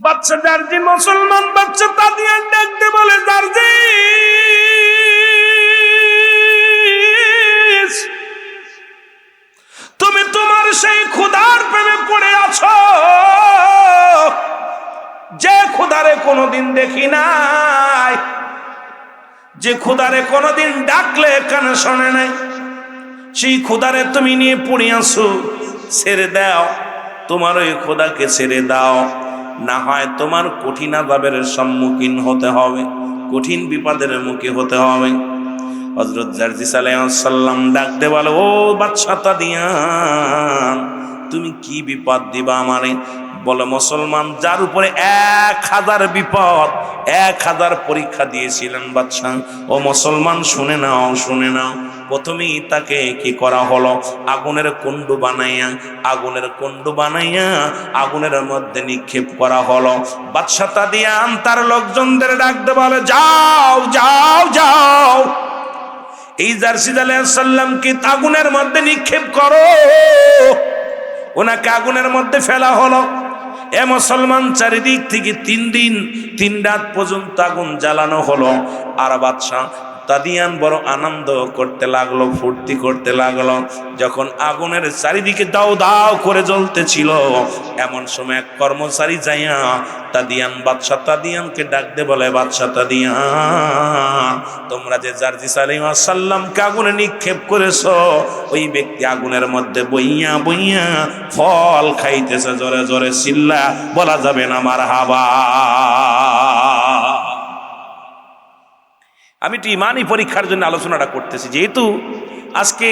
বাচ্চা দার্জি মুসলমান বাচ্চা তাদিয়ান ডাকতে বলে, দার্জি তুমি তোমার সেই খোদার প্রেমে পড়ে আছো যে খোদারে কোনোদিন দেখি নাই, যে খোদারে কোনোদিন ডাকলে কানে শোনে নাই, সেই খোদারে তুমি নিয়ে পড়ে আসো। ছেড়ে দাও, তোমার ওই খোদাকে ছেড়ে দাও, না হয় তোমার কঠিন আযাবের সম্মুখীন হতে হবে, কঠিন বিপদের মুখে হতে হবে। হযরত জারজিস আলাইহিস সালাম ডাকতে বলে, ও বাদশা তাদিয়ান, তুমি কি বিপদ দিবা আমারে? বলে, মুসলমান যার উপরে 1000 বিপদ 1000 পরীক্ষা দিয়েছিলেন বাদশা, ও মুসলমান শুনে নাও, শুনে নাও। প্রথমেই তাকে কি করা হলো? আগুনের কুণ্ড বানাইয়া, আগুনের কুণ্ড বানাইয়া আগুনের মধ্যে নিক্ষেপ করা হলো। বাদশা তাদিয়ান তার লোকজনদের ডাকতে বলে, যাও যাও যাও, এই জারজিস আলাইহিস সালামকে আগুনের মধ্যে নিক্ষেপ করো। ওনাকে আগুনের মধ্যে ফেলা হলো। এ মুসলমান, চারিদিক থেকে 3 দিন 3 রাত পর্যন্ত আগুন জ্বালানো হলো। আর বাদশা তাদিয়ান বড় আনন্দ করতে লাগলো, ফুর্তি করতে লাগলো। যখন আগুনের চারিদিকে দাও দাও করে জ্বলতেছিল, এমন সময় এক কর্মচারী যাইয়া তাদিয়ান বাদশা তাদিয়ানকে ডাকতে বলে, বাদশা তাদিয়ান, তোমরা যে জারজিস আলাইহিস সালামকে আগুনে নিক্ষেপ করেছো, ওই ব্যক্তি আগুনের মধ্যে বইয়া বইয়া ফল খাইতেছে। জোরে জোরে চিল্লা বলা যাবে না মারহাবা। আমি একটু ইমানি পরীক্ষার জন্য আলোচনাটা করতেছি, যেহেতু আজকে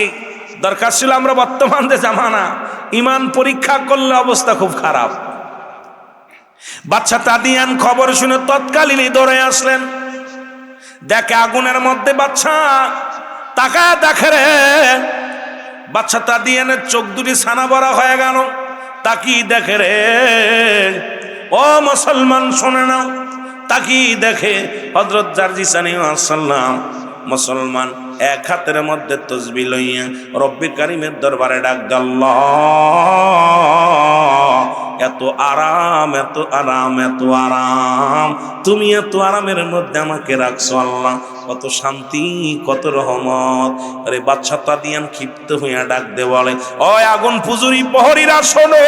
দরকার ছিল, আমরা বর্তমান যে জামানা, ইমান পরীক্ষা করলে অবস্থা খুব খারাপ। বাদশা তাদিয়ান খবর শুনে তৎকালীনই দৌড়ে আসলেন। দেখে আগুনের মধ্যে বাদশা, তাকায় দেখে রে, বাদশা তাদিয়ানের চোখ দুটি ছানা ভরা হয়ে গেল। তাকি দেখে রে, ও মুসলমান শোনে নাও, তাকি দেখে হযরত জারজিস আলাইহিস সালাম মুসলমান এক হাতের মধ্যে তসবিহ লইয়া রব্বে কারীমের দরবারে ডাক দেয়, আল্লাহ, এত আরাম, এত আরাম, এত আরাম, তুমি এত আরামের মধ্যে আমাকে রাখছো আল্লাহ, কত শান্তি, কত রহমত। আরে বাদশা তাদিয়ান ক্ষিপ্ত হইয়া ডাক দে বলে, ওই আগুন পুজুরি প্রহরীরা শোনো,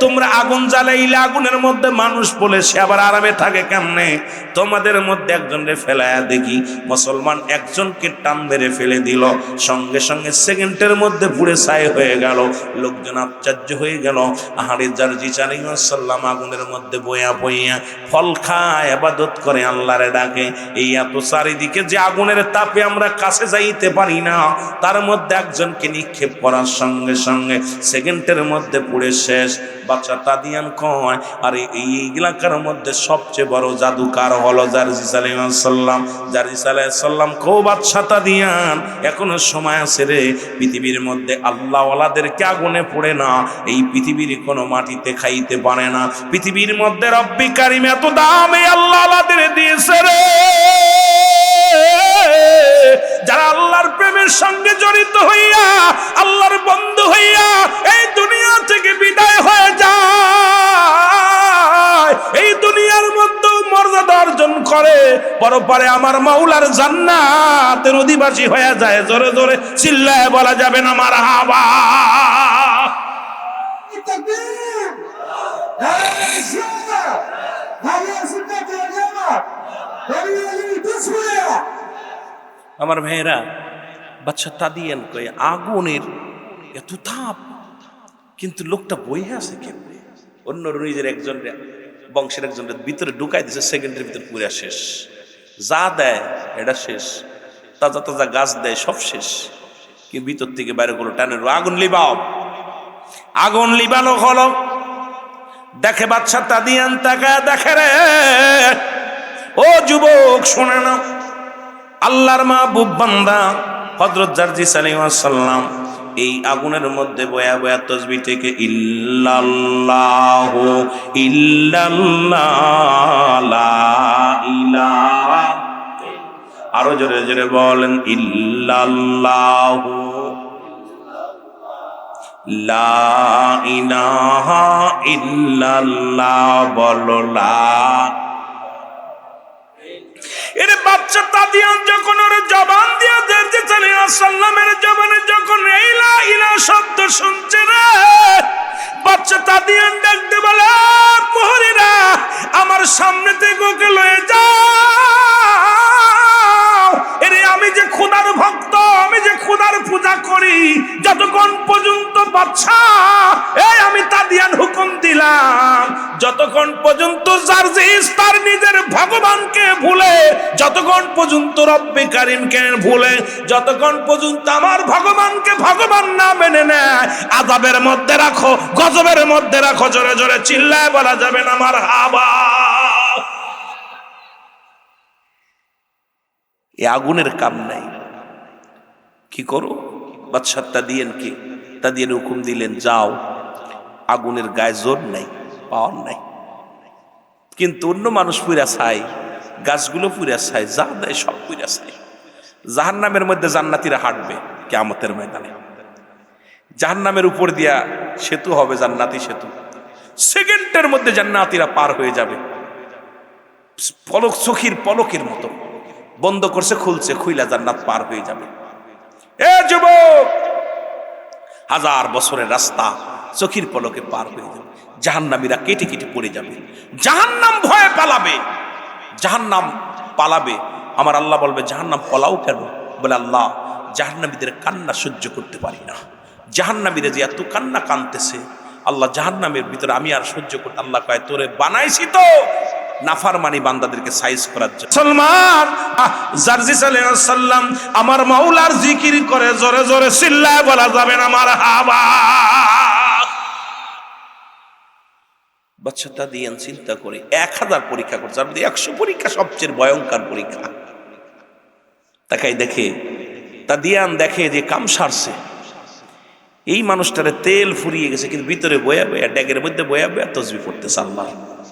তোমরা আগুন জ্বালাইলে আগুনের মধ্যে মানুষ পড়লে সে আবার আরামে থাকে কেমনে? তোমাদের মধ্যে একজনকে ফেলায়া দেখি। মুসলমান একজনকে টান মেরে ফেলে দিল, সঙ্গে সঙ্গে সেকেন্ডের মধ্যে পুড়ে ছাই হয়ে গেল। লোকজন আশ্চর্য হয়ে গেল। আহারে জারজিস আলাইহিস সালাম আগুনের মধ্যে বইয়া বইয়া ফল খায়, ইবাদত করে, আল্লাহরে ডাকে। এই এত চারিদিকে যে আগুনের তাপে আমরা কাছে যাইতে পারি না, তার মধ্যে একজনকে নিক্ষেপ করার সঙ্গে সঙ্গে সেকেন্ডের মধ্যে পুড়ে শেষ। বাদশা তাদিয়ান কয়, আরে এই এলাকার মধ্যে সবচেয়ে বড় জাদুকার হলো জারজিস আলাইহিস সালাম। জারজিস আলাইহিস সালাম কো, বাদশা তাদিয়ান, এখনো সময় আছে রে, পৃথিবীর মধ্যে আল্লাহ ওয়ালাদেরকে আগুনে পড়ে না, এই পৃথিবীর কোনো মাটিতে খাইতে পারে না। পৃথিবীর মধ্যে রব্বি কারীম এত দাম এই আল্লাহ ওয়ালাদের দিয়েছে রে, যারা আল্লাহর প্রেমের সঙ্গে জড়িত হইয়া, আল্লাহর বন্ধু হইয়া এই দুনিয়া থেকে বিদায় হয়ে যায়, এই দুনিয়ার মধ্যে মর্যাদা অর্জন করে, পরপারে আমার মাওলার জান্নাতের অধিবাসী হয়ে যায়। জোরে জোরে চিল্লায় বলা যাবে না মারহাবা। আমার ভাইয়েরা, বাদশা তাদিয়ান কয়ে, আগুনের এত তাপ, কিন্তু লোকটা বইয়ে আছে কেমনে? অন্য নিজের একজন বংশের একজনের ভিতরে ঢুকাই দিছে, সেকেন্ডের ভিতরে পুরা শেষ। যা দেয় এটা শেষ, তাজা তাজা গাছ দেয় সব শেষ, কি ভিতর থেকে বাইরে গুলো টানে আগুন লিবাও। আগুন লিবানো হলো। দেখে বাদশা তাদিয়ান তাকায় দেখে রে, ও যুবক শোনে না, আল্লাহর মাহবুব বান্দা হযরত জারজিস আলাইহিস সালাম এই আগুনের মধ্যে বয়া বয়া তাসবিহ থেকে ইল্লাল্লাহু ইল্লাল্লাহ লা ইলাহা, আরো জোরে জোরে বলেন ইল্লাল্লাহু লা ইলাহা ইল্লাল্লাহ, বলো লা। এর বাচ্চা তাদিয়ান যখন ওর জবান দিয়ে দেখতে চলে সাল্লামের জবানে যখন এই লা ইলাহা শব্দ শুনছে রে, বাচ্চা তাদিয়ান ডাকতে বলে, প্রহরীরা আমার সামনে থেকে ওকে লয়ে যাও। এরে আমি যে খোদার ভক্ত, আমি যে খোদার পূজা করি, যতক্ষণ পর্যন্ত বাচ্চা এই আমি তাদিয়ান হুকুম দিলাম, যতক্ষণ পর্যন্ত জার্জিস তার নিজের ভগবানকে ভুলে, যতক্ষণ পর্যন্ত রব্বে কারিমকে ভুলে, যতক্ষণ পর্যন্ত আমার ভগবানকে ভগবান না মেনে নেয়, আযাবের মধ্যে রাখো, গজবের মধ্যে রাখো। জোরে জোরে চিল্লায় বলা যাবে না মারহাবা। এই আগুনের কাম নাই, কি করো? বাদশাহ তাদিয়ান হুকুম দিলেন, যাও। আগুনের গায়ে জোর নাই, পাওয়ার নাই, কিন্তু অন্য মানুষ পুরা ছাই, গাছগুলো পুরা ছাই, যা দেয় সব পুরা ছাই। জাহান্নামের মধ্যে জান্নাতীরা হাঁটবে কিয়ামতের ময়দানে, জাহান্নামের উপর দিয়া সেতু হবে, জান্নাতি সেতু। সেকেন্ডের মধ্যে জান্নাতীরা পার হয়ে যাবে, পলক, চোখের পলকের মতো বন্ধ করছে, খুলছে, খুইলা জান্নাত পার হয়ে যাবে। এ যুবক, 1000 বছরের রাস্তা চোখের পলকে পার হয়ে যাবে। জাহান্নামীরা কেটে কেটে পড়ে যাবে, জাহান্নাম ভয়ে পালাবে, জাহান্নাম পালাবে। আমার আল্লাহ বলবে, জাহান্নাম পালাও কেন? বলে, আল্লাহ জাহান্নামীদের কান্না সহ্য করতে পারি না, জাহান্নামীরা যে এত কান্না কাঁদতেছে, আল্লাহ জাহান্নামের ভিতরে আমি আর সহ্য করতে। আল্লাহ কয়, তোরে বানাইছি তো নাফরমানি বান্দাদেরকে সাইজ করার জন্য। মুসলমান, জার্জিস আলাইহিস সালাম আমার মাওলার জিকির করে, জোরে জোরে চিল্লায় বলা যাবে না মারহাবা। বাদশা তাদিয়ান চিন্তা করে 1000 পরীক্ষা করছে, আর 100 পরীক্ষা সবচেয়ে ভয়ঙ্কর পরীক্ষা। তাকাই দেখে, তাদিয়ান দেখে যে কাম সারছে, এই মানুষটারে তেল ফুরিয়ে গেছে, কিন্তু ভিতরে বয়া বয়া, ড্যাগের মধ্যে বয়া বয়া তসবিহ পড়তেছে। আল্লাহ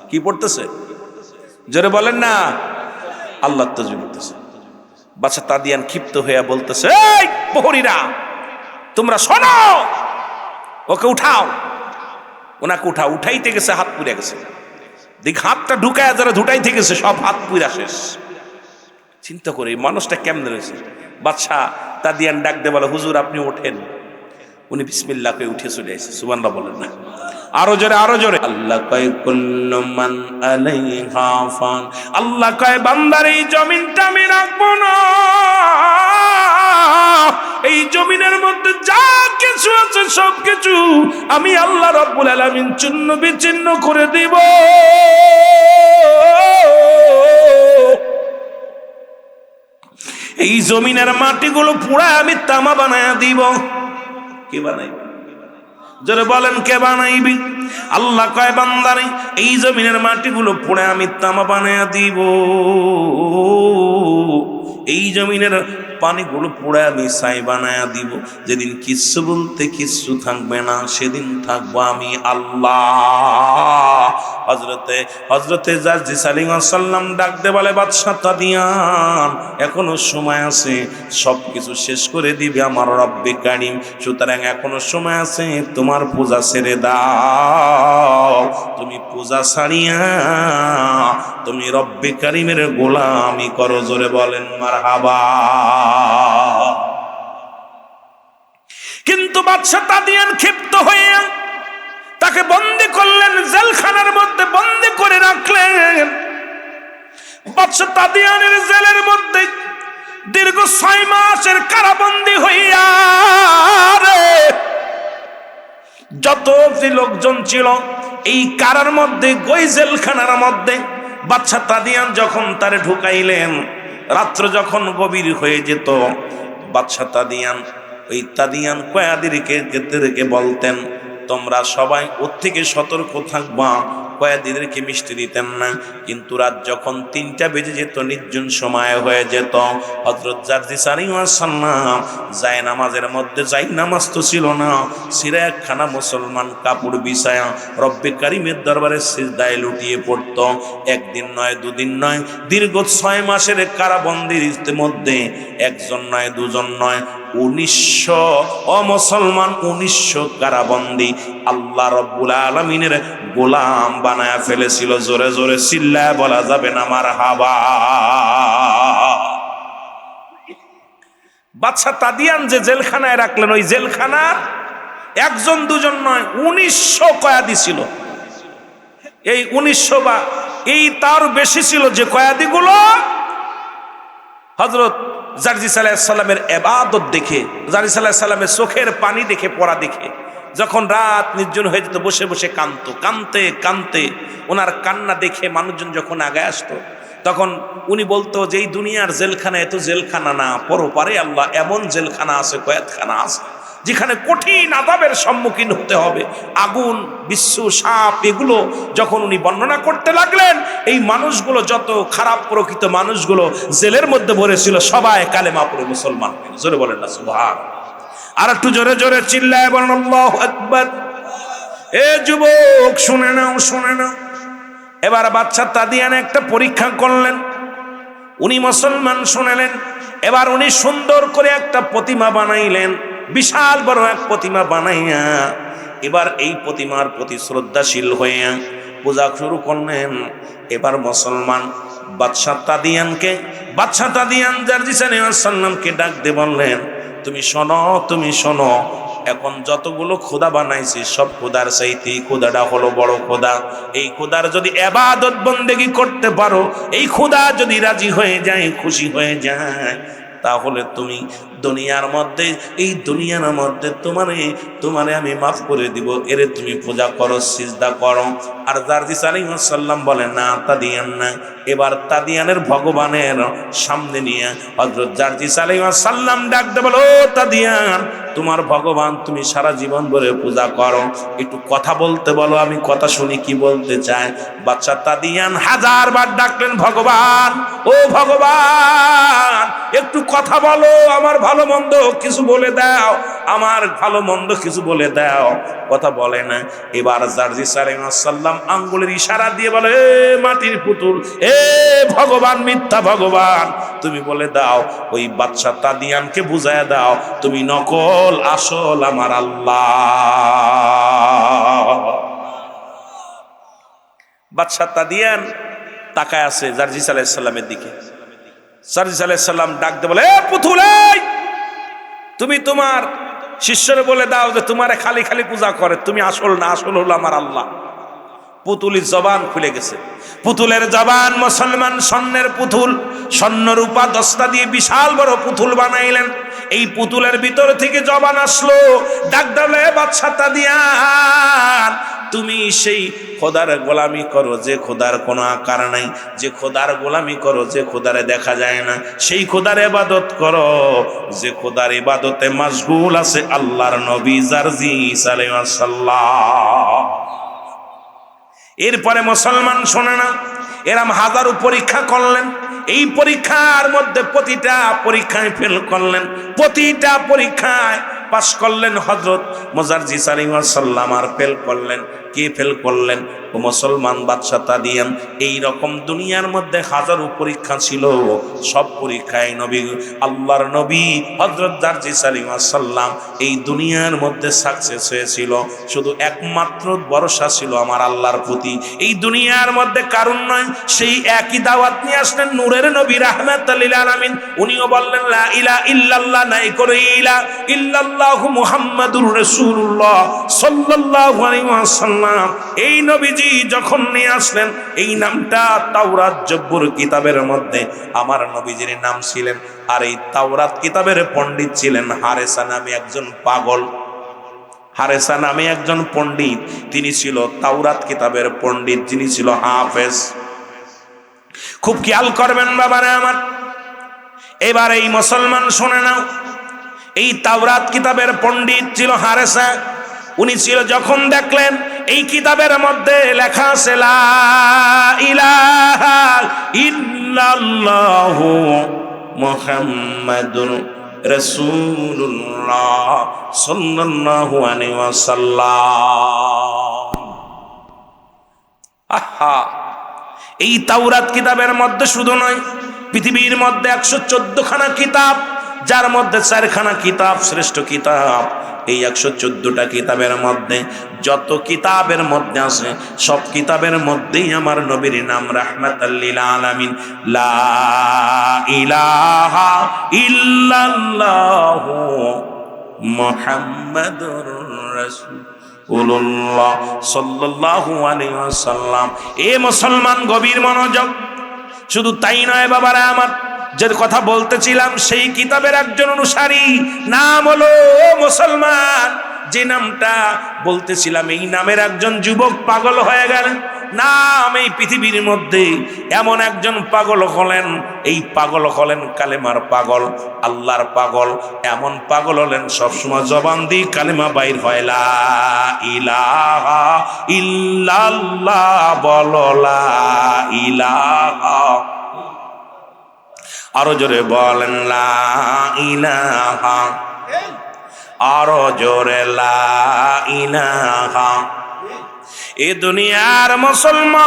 কি পড়তেছে? জোরে বলেন না, আল্লাহ তসবিহ পড়তেছে। বাদশা তাদিয়ান ক্ষিপ্ত হয়ে বলতেছে, এই প্রহরীরা তোমরা শোনো, ওকে উঠাও। ওনাকে উঠাইতে গেছে, হাত পুড়ে গেছে। দেখ হাতটা ঢুকায় যারা ধুটাইতে গেছে, সব হাত পুড়া শেষ। চিন্তা করে এই মানুষটা কেমনে রয়েছে। বাদশাহ তাদিয়ান ডাক দিয়ে বলে, হুজুর আপনি ওঠেন। উনি বিসমিল্লাহ কয়ে উঠে চলে আসে। সুবহানাল্লাহ বলেন না, আরো জোরে, আরো জোরে। আল্লাহ কয়, কুল্লু মান আলাইহা ফান। আল্লাহ কয়, বান্দার এই জমিনটা আমি রাখবো না, এই জমিনের মধ্যে যা কিছু আছে সবকিছু আমি আল্লাহ রাব্বুল আলামিন চূর্ণ বিচ্ছিন্ন করে দিব। এই জমিনের মাটিগুলো পুরা আমি তামা বানায়া দিব। কে বানাইবে? জোরে বলেন, কে বানাইবি? আল্লাহ কয়, বান্দারে এই জমিনের মাটিগুলো পুরা আমি তামা বানায়া দিব, এই জমিনের পানিগুলো পুরা আমি ছাই বানায়া দিব। যেদিন কিচ্ছু বলতে কিচ্ছু থাকবে না, সেদিন থাকবো আমি আল্লাহ। হযরতে জার্জিস আলাইহিস সালাম ডাক দে বলে, বাদশা তাদিয়ান এখনো সময় আছে, সবকিছু শেষ করে দিবে আমার রব্বে কারিম, সুতরাং এখনো সময় আছে, তোমার পূজা ছেড়ে দাও। তুমি পূজা ছাড়িয়া তুমি রব্বে কারিমের গোলামি করো। জোরে বলেন মারহাবা। কিন্তু বাদশা তাদিয়ান ক্ষিপ্ত হয়ে তাকে বন্দী করলেন, জেলখানার মধ্যে বন্দী করে রাখলেন। বাদশা তাদিয়ানের জেলের মধ্যে দীর্ঘ 6 মাসের কারাবন্দী হইয়া যত লোকজন ছিল এই কারার মধ্যে, ওই জেলখানার মধ্যে বাদশা তাদিয়ান যখন তারে ঢুকাইলেন, রাত্র যখন গভীর হয়ে যেত, বাদশা তাদিয়ান কয়েদিদেরকে বলতেন, তোমরা সবাই ওর থেকে সতর্ক থাকবা, কয়েদিদেরকে মিষ্টি দিতেন না। কিন্তু রাত যখন 3টা বেজে যেত, নির্জন সময় হয়ে যেত, হযরত জারজিস আলাইহিস সালাম যায় নামাজের মধ্যে, যাই নামাজ তো ছিল না, সিরা একখানা মুসলমান কাপড় বিছায়া রব্বে কারিমের দরবারে সিজদায় লুটিয়ে পড়ত। একদিন নয়, দুদিন নয়, দীর্ঘ 6 মাসের কারাবন্দির মধ্যে একজন নয়, দুজন নয়, 1900 মুসলমান, 1900 কারাবন্দি আল্লাহ রব্বুল আলামিনের গোলাম বানায়া ফেলেছিল। জোরে জোরে চিল্লায় বলা যাবে না মারহাবা। বাদশা তাদিয়ান যে জেলখানায় রাখলেন, ওই জেলখানার একজন দুজন নয়, 1900 কয়েদি ছিল। এই 1900 বা এই তার বেশি ছিল, যে কয়েদিগুলো হযরত জারজিস আলাইহিস সালামের ইবাদত দেখে, জারজিস আলাইহিস সালামের চোখের পানি দেখে, পড়া দেখে, যখন রাত নির্জন হয়ে যেত, বসে বসে কাঁদতো, কাঁদতে কাঁদতে ওনার কান্না দেখে মানুষজন যখন আগে আসতো, তখন উনি বলতো যে এই দুনিয়ার জেলখানা এত জেলখানা না, পরপারে আল্লাহ এমন জেলখানা আছে, কয়েদখানা আছে, যেখানে কঠিন আযাবের সম্মুখীন হতে হবে, আগুন, বিচ্ছু, সাপ, এগুলো যখন উনি বর্ণনা করতে লাগলেন, এই মানুষগুলো, যত খারাপ প্রকৃত মানুষগুলো জেলের মধ্যে ভরেছিল, সবাই কালেমা পড়ে মুসলমান। জোরে বলেন না সুবহানাল্লাহ। আর একটু জোরে জোরে চিল্লায় বলেন আল্লাহু আকবার। এ যুবক শুনে নাও, শুনে নাও। এবার বাদশা তাদিয়ান একটা পরীক্ষা করলেন, উনি মুসলমান শুনেলেন। এবার উনি সুন্দর করে একটা প্রতিমা বানাইলেন, বিশাল বড় এক প্রতিমা বানাইয়া এবার এই প্রতিমার প্রতি শ্রদ্ধাশীল হইয়া পূজা শুরু করলেন। এবার মুসলমান বাদশা তাদিয়ান জারজিস আলাইহিস সালামকে ডাক দিয়ে বললেন, তুমি শোনো, তুমি শোনো, এখন যতগুলো খোদা বানাইছি সব খোদার চাইতে খোদাটা হলো বড় খোদা। এই খোদার যদি ইবাদত বন্দেগী করতে পারো, এই খোদা যদি রাজি হয়ে যায়, খুশি হয়ে যায়, তাহলে তুমি দুনিয়ার মধ্যে, এই দুনিয়ার মধ্যে তোমারে আমি মাফ করে দিব, এরে তুমি পূজা করো, সিজদা করো। আর জারজিস আলাইহিস সালাম বলে না, তাদিয়ান না। এবার তাদিয়ানের ভগবানের সামনে নিয়ে হযরত জারজিস আলাইহিস সালাম ডাক দিয়ে বলো, ও তাদিয়ান, তোমার ভগবান তুমি সারা জীবন ধরে পূজা করো, একটু কথা বলতে বলো, আমি কথা শুনি কি বলতে চায়। বাদশা তাদিয়ান 1000 বার ডাকলেন, ভগবান, ও ভগবান, একটু কথা বলো, আমার ভালো মন্দ কিছু বলে দাও, আমার ভালো মন্দ কিছু বলে দাও। কথা বলে না। এবার জারজিস আলাইহিস সালাম আঙ্গুলের ইশারা দিয়ে বলে, এ মাটির পুতুল, এ ভগবান, মিথ্যা ভগবান, তুমি বলে দাও, ওই বাদশা তাদিয়ানকে বুঝায় দাও, তুমি নকল, আসল আমার আল্লাহ। বাদশা তাদিয়ান তাকায় আছে জারজিস আলাইহিস সালামের দিকে। জারজিস আলাইহিস সালাম ডাক দিয়ে বলে, এ পুতুল, তুমি তোমার শিষ্যরে বলে দাও যে তোমারে খালি খালি পূজা করে, তুমি আসল না, আসল হলো আমার আল্লাহ। পুতুলের জবান খুলে গেছে। পুতুলের জবান, মুসলমান স্বর্ণের পুতুল, স্বর্ণ রূপা দস্তা দিয়ে বিশাল বড় পুতুল বানাইলেন। এই পুতুলের ভিতর থেকে জবান আসলো, ডাক দাও, বাদশা তাদিয়ান, তুমি সেই খোদার গোলামি করো যে খোদার কোনো আকার নাই, যে খোদার গোলামি করো যে খোদারে দেখা যায় না, সেই খোদার ইবাদত করো যে খোদার ইবাদতে মশগুল আছে আল্লাহর নবী জারজিস আলাইহিস সালাম। এরপরে মুসলমান শোনে না, এরম হাজারো পরীক্ষা করলেন, এই পরীক্ষার মধ্যে প্রতিটা পরীক্ষায় ফেল করলেন, প্রতিটা পরীক্ষায় পাশ করলেন হযরত জারজিস আলাইহিস সালাম, আর ফেল করলেন। কে ফেল করলেন? ও মুসলমান বাদশা তাদিয়ান। এই রকম দুনিয়ার মধ্যে হাজারো পরীক্ষা ছিল, সব পরীক্ষায় নবী, আল্লাহর নবী হযরত জারজিস আলাইহিস সালাম এই দুনিয়ার মধ্যে সাকসেস হয়েছিল। শুধু একমাত্র ভরসা ছিল আমার আল্লাহর প্রতি। এই দুনিয়ার মধ্যে কারণ নয়, সেই একই দাওয়াত নিয়ে আসলেন নূরের নবী রাহমাতুল লিল আলামিন। উনিও বললেন লা ইলাহা ইল্লাল্লাহ, নাই করে ইলা ইল্লাল্লাহু মুহাম্মাদুর রাসূলুল্লাহ সাল্লাল্লাহু আলাইহি ওয়াসাল্লাম। এই নবীজি যখন নিয়ে আসলেন, এই নামটা তাওরাত জব্বুর কিতাবের মধ্যে আমার নবীজির নাম ছিলেন। আর এই তাওরাত কিতাবের পণ্ডিত ছিলেন হারেসা নামে একজন পাগল। হারেসা নামে একজন পণ্ডিত, তিনি ছিল তাওরাত কিতাবের পণ্ডিত, যিনি ছিল হাফেজ। খুব খেয়াল করবেন বাবারা আমার। এবার এই মুসলমান শুনে নাও, এই তাওরাত কিতাবের পণ্ডিত ছিল হারেসা। উনি ছিল, যখন দেখলেন এই কিতাবের মধ্যে লেখা আছে লা ইলাহা ইল্লাল্লাহু মুহাম্মাদুর রাসূলুল্লাহ সাল্লাল্লাহু আলাইহি ওয়াসাল্লাম। আহা, এই তাওরাত কিতাবের মধ্যে শুধু নয়, পৃথিবীর মধ্যে 114 খানা কিতাব, যার মধ্যে 4 খানা কিতাব শ্রেষ্ঠ কিতাব। এই 114টা কিতাবের মধ্যে যত কিতাবের মধ্যে আছে সব কিতাবের মধ্যেই আমার নবীর নাম রাহমাতাল লিল আলামিন, লা ইলাহা ইল্লাল্লাহু মুহাম্মাদুর রাসূলুল্লাহ সাল্লাল্লাহু আলাইহি ওয়াসাল্লাম। এ মুসলমান গভীর মনোযোগ। শুধু তাই নয় বাবারা আমার, যে কথা বলতেছিলাম সেই কিতাবের একজন অনুসারী, নাম হলো মুসলমান, যে নামটা বলতেছিলাম এই নামের একজন যুবক পাগল হয়ে গেলেন। নাম এই পৃথিবীর মধ্যে এমন একজন পাগল হলেন, এই পাগল হলেন কালেমার পাগল, আল্লাহর পাগল। এমন পাগল হলেন সবসময় জবান দিয়ে কালেমা বাইর হয়, লা ইলাহা ইল্লাল্লাহ, বলো লা ইলাহা। আরো জোরে বলেন লা ইলাহা, আরো জোরে লা ইলাহা। এ দুনিয়ার মুসলমান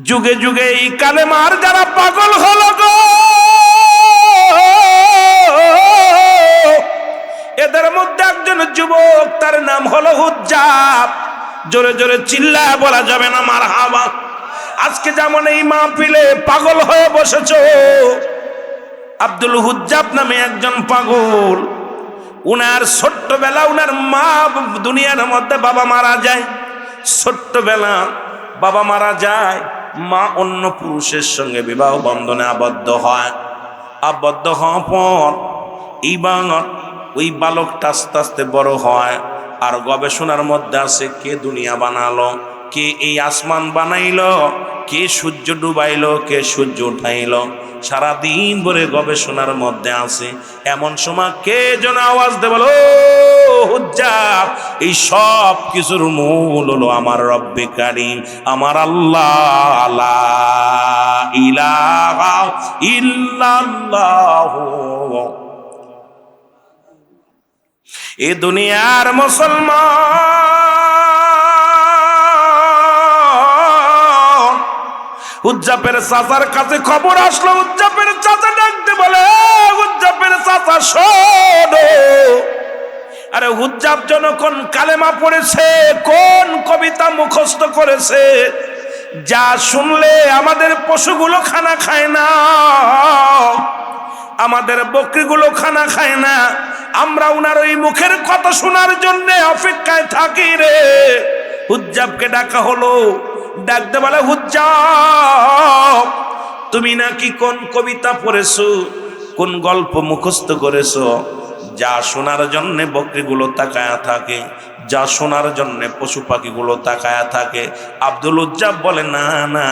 যুগে যুগে এই কালেমার যারা পাগল হলো গো, এদের মধ্যে একজন যুবক, তার নাম হলো হুজ্জাব। জোরে জোরে চিল্লায় বলা যাবে না মারহাবা। আজকে যেমন এই মাহফিলে পাগল হয়ে বসেছো, আব্দুল হুজ্জাব নামে একজন পাগল। উনার ছোট্টবেলা উনার মা দুনিয়ার মধ্যে বাবা মারা যায়, ছোট্টবেলা বাবা মারা যায়, মা অন্য পুরুষের সঙ্গে বিবাহ বন্ধনে আবদ্ধ হয়। আবদ্ধ হওয়ার পর ওই বালকটা আস্তে আস্তে বড় হয়, আর গবেষণার মধ্যে আছে কে দুনিয়া বানালো, কে এই আসমান বানাইলো, কে সূর্য ডুবাইলো, কে সূর্য উঠাইলো, সারাদিন ভরে গবেষণার মধ্যে আছে। এমন সময় কে যেন আওয়াজ দে, বলো হুজ্জাব, এই সব কিছুর মূল হলো আমার রব্বে কারীম, আমার আল্লাহ, লা ইলাহা ইল্লাল্লাহু। এ দুনিয়ার মুসলমান হুজ্জাবের চাচার কাছে খবর আসলো। হুজ্জাবের চাচা ডাকতে বলে, হুজ্জাবের চাচা শোনো, আরে হুজ্জাব যখন কালেমা পড়েছে, কোন কবিতা মুখস্থ করেছে, যা শুনলে আমাদের পশুগুলো খানা খায় না, আমাদের বকরিগুলো খানা খায় না, আমরা উনার ওই মুখের কথা শোনার জন্য অপেক্ষায় থাকি রে। হুজ্জাবকে ডাকা হলো, ডাকতে বলে, হুজ্জাব তুমি নাকি কোন কবিতা পড়েছো, কোন গল্প মুখস্থ করেছো, যা শোনার জন্যে বকরিগুলো তাকায়া থাকে, যা শোনার জন্যে পশু পাখিগুলো তাকায়া থাকে। আব্দুল হুজ্জাব বলে, না না,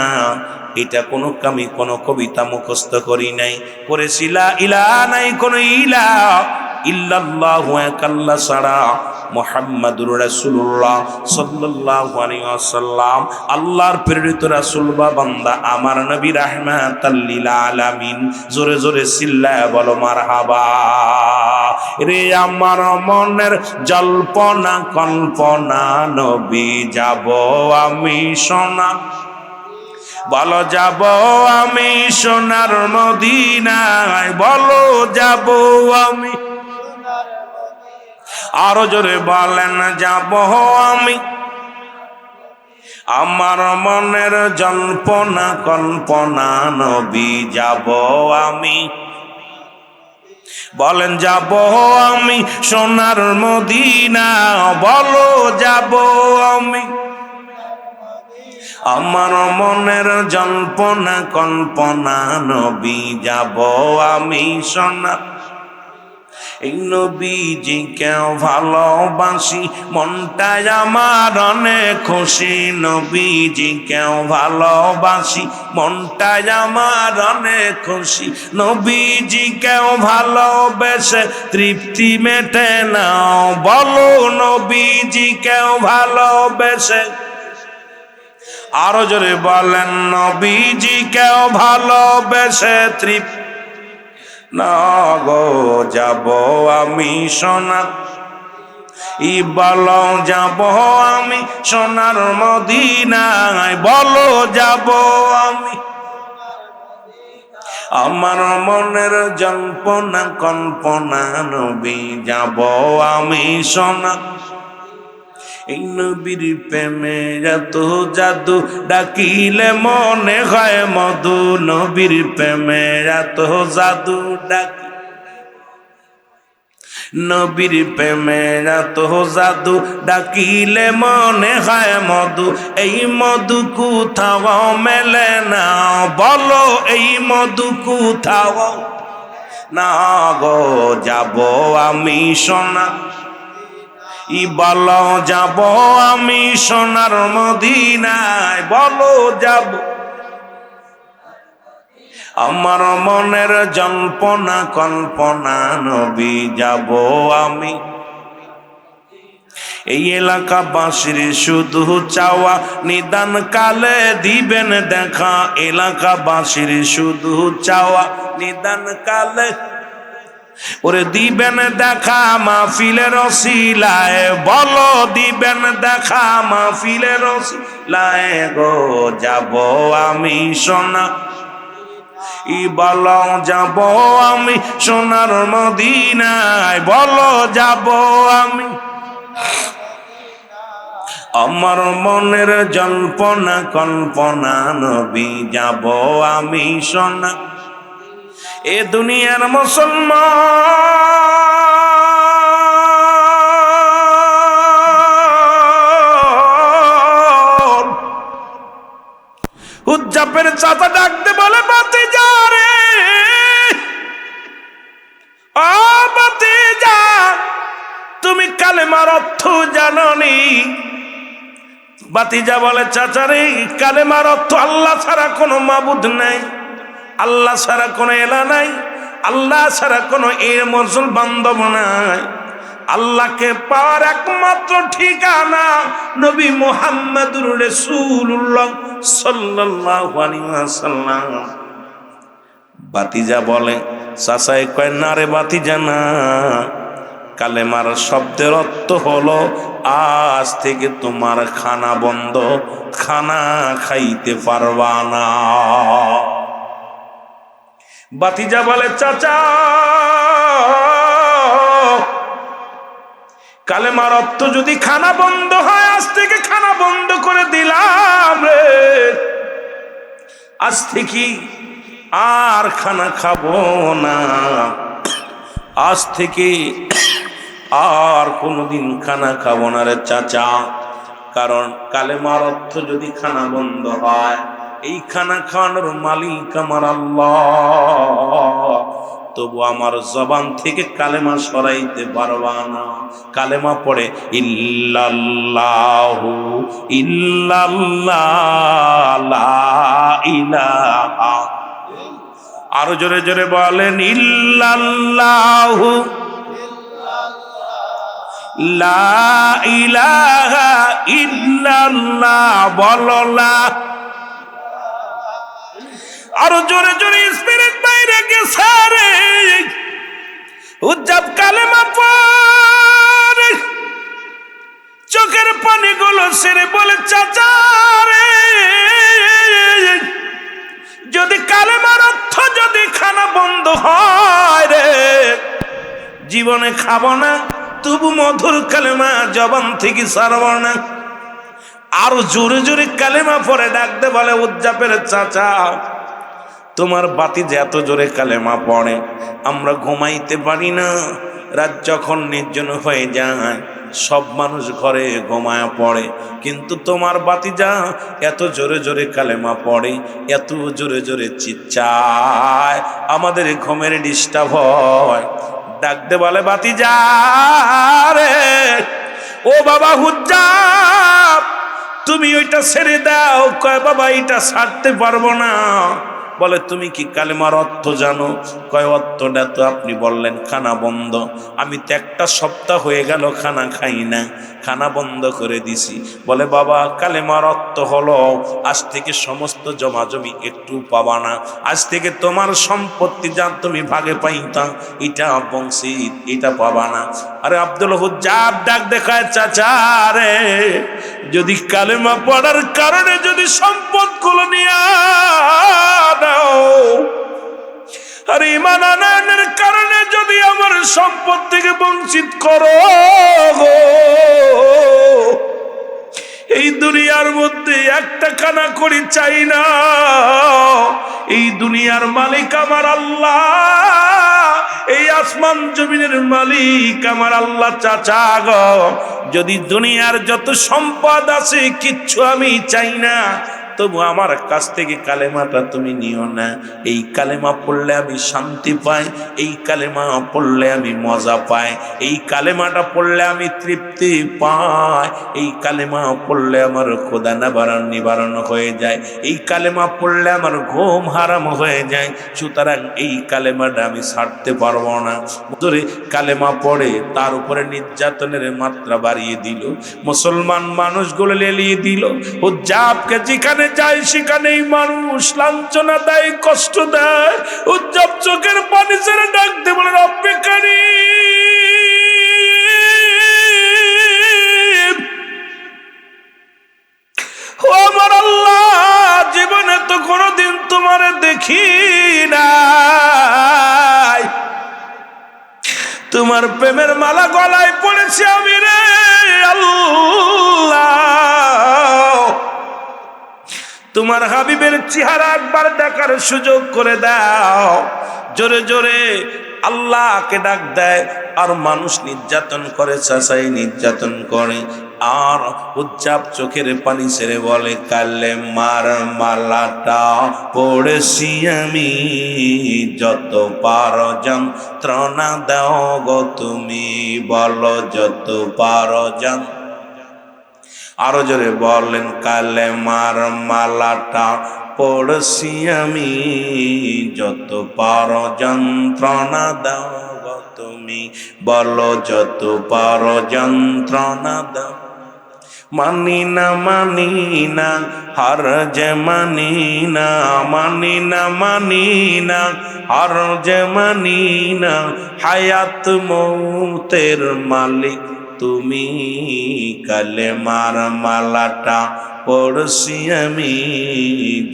এটা কোনো আমি কোনো কবিতা মুখস্থ করি নাই, করেছি লা ইলাহা, নাই কোনো ইলা ইল্লাল্লাহু এক আল্লাহ ছাড়া, মুহাম্মাদুর রাসূলুল্লাহ সাল্লাল্লাহু আলাইহি ওয়াসাল্লাম আল্লাহর প্রেরিত রাসূল বা বান্দা, আমার নবী রাহমাতাল লিল আলামিন। জোরে জোরে চিল্লায় বলো মারহাবা। রে আমার মনের জল্পনা কল্পনা, নবী যাব আমি সোনা, বলো যাব আমি সোনার মদিনায়, বলো যাব আমি। আরো জোরে বলেন, যাব আমি। আমার মনের জল্পনা কল্পনা, নবী যাব আমি। বলেন যাব আমি সোনার মদিনা, বলো যাব আমি। আমার মনের জল্পনা কল্পনা, নবী যাব আমি সোনা। এই নবীজিকে ভালোবাসি, মনটায় আমার অনেক খুশি। নবীজিকে ভালোবাসি, মনটায় আমার অনেক খুশি। নবীজিকে ভালোবেসে তৃপ্তি মেটে না, বলো নবীজিকে ভালোবেসে। আরো জোরে বলেন, নবীজিকে ভালোবেসে তৃপ্তি না গো যাব আমি সোনার, ই বলো যাব আমি সোনার মদিনায়, বলো যাব আমি। আমার মনের জল্পনা কল্পনা নবী যাব আমি সোনার। এই নবীর প্রেমে এত জাদু, ডাকিলে মনে হয় মধু। নবীর প্রেমে এত জাদু ডাকি, নবীর প্রেমে এত জাদু ডাকিলে মনে হয় মধু। এই মধু কোথাও মেলে না, বলো এই মধু কোথাও না গো যাব আমি সোনা, ই বলো যাব আমি সোনার মদিনায়, বলো যাব। আমার মনের জল্পনা কল্পনা নবী যাব আমি। এই এলাকাবাসীর শুধু চাওয়া, নিদান কালে দিবেন দেখা। এলাকাবাসীর শুধু চাওয়া, নিদান কালে ওরে দিবেন দেখা মাহফিলের ওসিলায়, বলো দিবেন দেখা মাহফিলের ওসিলায় গো যাব আমি সোনা, ই বলো যাব আমি সোনার মদিনায়, বলো যাব আমি। আমার মনের জল্পনা কল্পনা নবী যাব আমি সোনা। এ দুনিয়ার মুসলমান উজ্জাপের চাচা ডাকতে বলে, ভাতিজা রে ও ভাতিজা, তুমি কালেমার অর্থ জাননি? ভাতিজা বলে, চাচা রে কালেমার অর্থ আল্লাহ ছাড়া কোনো মাবুদ নাই, আল্লাহ ছাড়া কোনো এলা নাই, আল্লাহ ছাড়া কোনো এর মজল বান্ধব নাই। আল্লাহকে পাওয়ার একমাত্র ঠিকানা নবী মুহাম্মদুর রাসূলুল্লাহ সাল্লাল্লাহু আলাইহি ওয়াসাল্লাম। ভাতিজা বলে, চাচাই কয় না রে ভাতিজা না, কালেমার শব্দের অর্থ হলো আজ থেকে তোমার খানা বন্ধ, খানা খাইতে পারবা না। ভাতিজা বলে, চাচা কালেমার অর্থ যদি খানা বন্ধ হয়, আজ থেকে খানা বন্ধ করে দিলাম রে, আজ থেকে আর খানা খাবো না, আজ থেকে আর কোনোদিন খানা খাবো না রে চাচা। কারণ কালেমার অর্থ যদি খানা বন্ধ হয়, এই খানা খাওয়ানোর মালিক আমার আল্লাহ, তবু আমার জবান থেকে কালেমা সরাইতে পারবা না। কালেমা পড়ে ইল্লাল্লাহু ইল্লাল্লাহ লা ইলাহা, আরো জোরে জোরে বলেন ইল্লাল্লাহু লা ইলাহা ইল্লাল্লাহ, বলো লা। আরো জোরে জোরে স্পিরিট বাইরে গেছে রে, উজ্জাব কালেমা পড়ে চোখের পানিগুলো ছেড়ে বলে, চাচা রে যদি কালেমার অর্থ যদি খানা বন্ধ হয় রে, জীবনে খাবো না, তবু মধুর কালেমা জবান থেকে ছাড়ব না। আরো জোরে জোরে কালেমা পড়ে ডাকতে বলে, উজ্জাপের চাচা তোমার ভাতিজা এত জোরে কালেমা পড়ে আমরা ঘুমাইতে পারি না। রাত যখন নির্জন হয়ে যায় সব মানুষ ঘরে ঘুমায়া পড়ে, কিন্তু তোমার ভাতিজা এত জোরে জোরে কালেমা পড়ে, এত জোরে জোরে চিৎচায়, আমাদের ঘুমের ডিস্টার্ব হয়। ডাক দে বলে বাতিজা রে, ও বাবা হুজ্জাব, তুমি ওইটা ছেড়ে দাও। কয় বাবা এটা ছাড়তে পারবো না। বলে তুমি কি কালেমার অর্থ জানো? কয় অর্থটা তো আপনি বললেন খানা বন্ধ। আমি তো একটা সপ্তাহ হয়ে গেল খানা খাই না, খানা বন্ধ করে দিছি। বলে বাবা কালেমার অর্থ হলো আজ থেকে সমস্ত জমাজমি একটু পাবা না, আজ থেকে তোমার সম্পত্তি যা তুমি ভাগে পাইতাম এটা বংশী এটা পাবা না। আরে আব্দুল হুজ্জাব ডাক দেখায় চাচা রে, যদি কালেমা পড়ার কারণে যদি সম্পদগুলো নিয়ে দাও, আর ঈমান আনয়নের কারণে যদি আমার সম্পদ থেকে বঞ্চিত করো, এই দুনিয়ার মধ্যে একটা কানা করি চাই না। এই দুনিয়ার মালিক আমার আল্লাহ, এই আসমান জমিনের মালিক আমার আল্লাহ। চাচা গো, যদি দুনিয়ার যত সম্পদ আছে কিচ্ছু আমি চাই না, তবু আমার কাছ থেকে কালেমাটা তুমি নিও না। এই কালেমা পড়লে আমি শান্তি পাই, এই কালেমা পড়লে আমি মজা পাই, এই কালেমাটা পড়লে আমি তৃপ্তি পাই, এই কালেমা পড়লে আমার খোদা নিবারণ হয়ে যায়, এই কালেমা পড়লে আমার ঘুম হারাম হয়ে যায়। সুতরাং এই কালেমাটা আমি ছাড়তে পারবো না। ধরে কালেমা পড়ে তার উপরে নির্যাতনের মাত্রা বাড়িয়ে দিল, মুসলমান মানুষগুলো লেলিয়ে দিল। হুজ্জাবকে যেখানে যায় সেখানেই মানুষ লাঞ্ছনা দেয়, কষ্ট দেয়। হুজ্জাব চোখের পানি ছেড়ে ডাকতে বলে রব্বে কারীম, ও আমার আল্লাহ, জীবনে তো কোনোদিন তোমারে দেখি নাই, তোমার প্রেমের মালা গলায় পড়েছে আমি রে আল্লাহ, তোমার হাবিবের চেহারা একবার দেখার সুযোগ করে দাও। জোরে জোরে আল্লাহকে ডাক দেয়। আর মানুষ নির্যাতন করে, চাচাই নির্যাতন করে। আর হুজ্জাব চোখের পানি ছেড়ে বলে কালেমার মালাটা পড়েছি আমি, যত পারো যন্ত্রণা দাও গো তুমি, বলো যত পারো যন্ত্রণা। আরো জোরে বলেন কালেমার মালাটা পড়ছি আমি, যত পারো যন্ত্রণা দাও গো তুমি, বলো যত পারো যন্ত্রণা দাও। মানি না হার যে মানি না, মানি না হার যে মানি না, হায়াত মৌতের মালিক তুমি, কালেমার মালাটা পড়ছি আমি,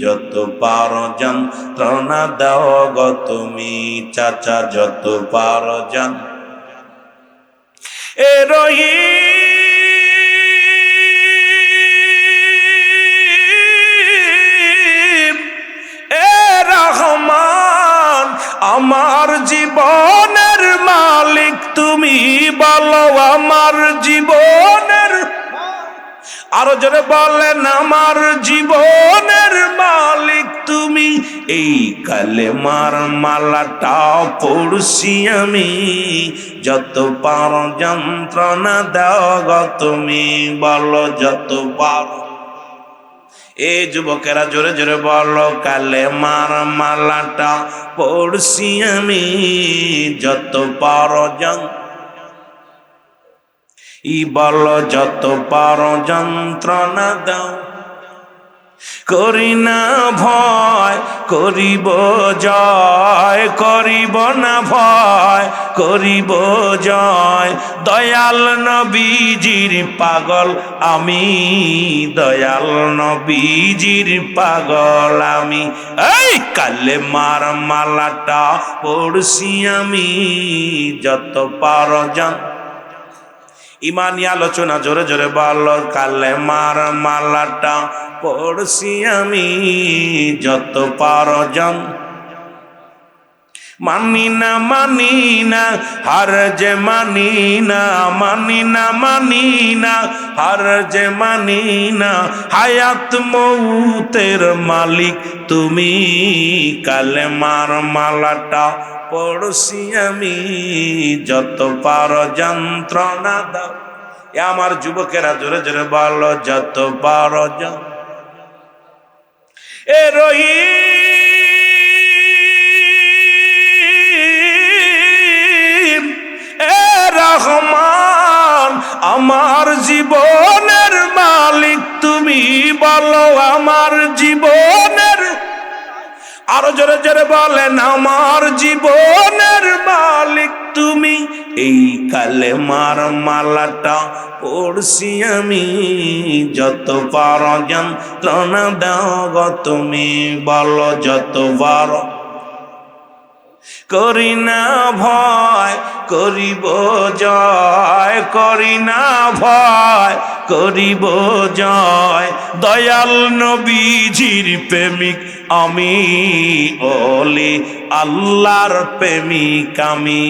যত পারো যন্ত্রণা দাও গো তুমি, চাচা যত পারো এ রহিম, এ রহমান, আমার জীবনের মালিক তুমি, বলো আমার জীবনের। আরো জোরে বলেন আমার জীবনের মালিক তুমি, এই কালেমার মালাটা পড়ছি আমি, যত পারো যন্ত্রণা দাও গো তুমি, বলো যত পারো। এ যুবকেরা জোরে জোরে বলো কালেমার মালাটা পড়ছি আমি, যত পারো বলো যত পারো যন্ত্রণা দাও। করি না ভয় করিব জয়, করিব না ভয় করিব জয়, দয়াল নবীজির পাগল আমি, দয়াল নবীজির পাগল আমি। এই কালেমার মালাটা পড়ছি আমি, যত পারো ইমানি আলোচনা জোরে জোরে বলো কালেমার মালাটা পড়ছি আমি, যত পারো মানি না হার যে মানি না, মানি না হার যে মানি না, হায়াত মৌতের মালিক তুমি, কালেমার মালাটা পড়ছি আমি, যত পারো যন্ত্রণা দাও। এ আমার যুবকেরা জোরে জোরে বলো, যত পারো এ রহিম, এ রহমান, আমার জীবনের মালিক তুমি, বলো আমার জীবনের, আরো জোরে জোরে বলেন, আমার জীবনের মালিক তুমি। এই কালেমার মালাটা পড়ছি আমি, যত পারো যন্ত্রণা দাও গো তুমি, বলো যত পারো। করি না ভয় করিব জয়, করি না ভয় করিব জয়, দয়াল নবীজির প্রেমিক আমি, ওলি আল্লাহর প্রেমিক আমি,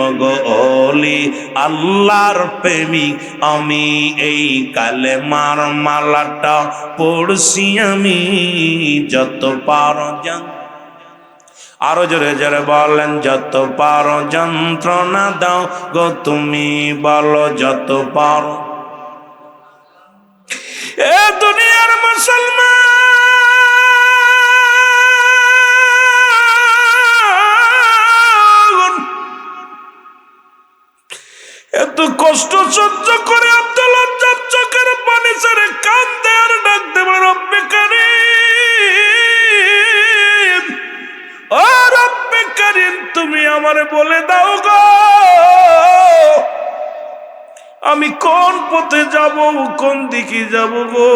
ওগো ওলি আল্লাহর প্রেমিক আমি। এই কালেমার মালাটা পড়ছি আমি, যত পারো আরো জোরে জোরে বলেন, যত পারো যন্ত্রণা দাও গো তুমি, বলো যত পারো। এ দুনিয়ার মুসলমান এত কষ্ট সহ্য করে আব্দুল লজ্জাব চোখের পানি ছেড়ে কাঁদতে আর ডাকতে পারে, রব্বে কারীম, ও রব্বে কারীম, তুমি আমারে বলে দাও গো, আমি কোন পথে যাব, কোন দিকে যাব গো।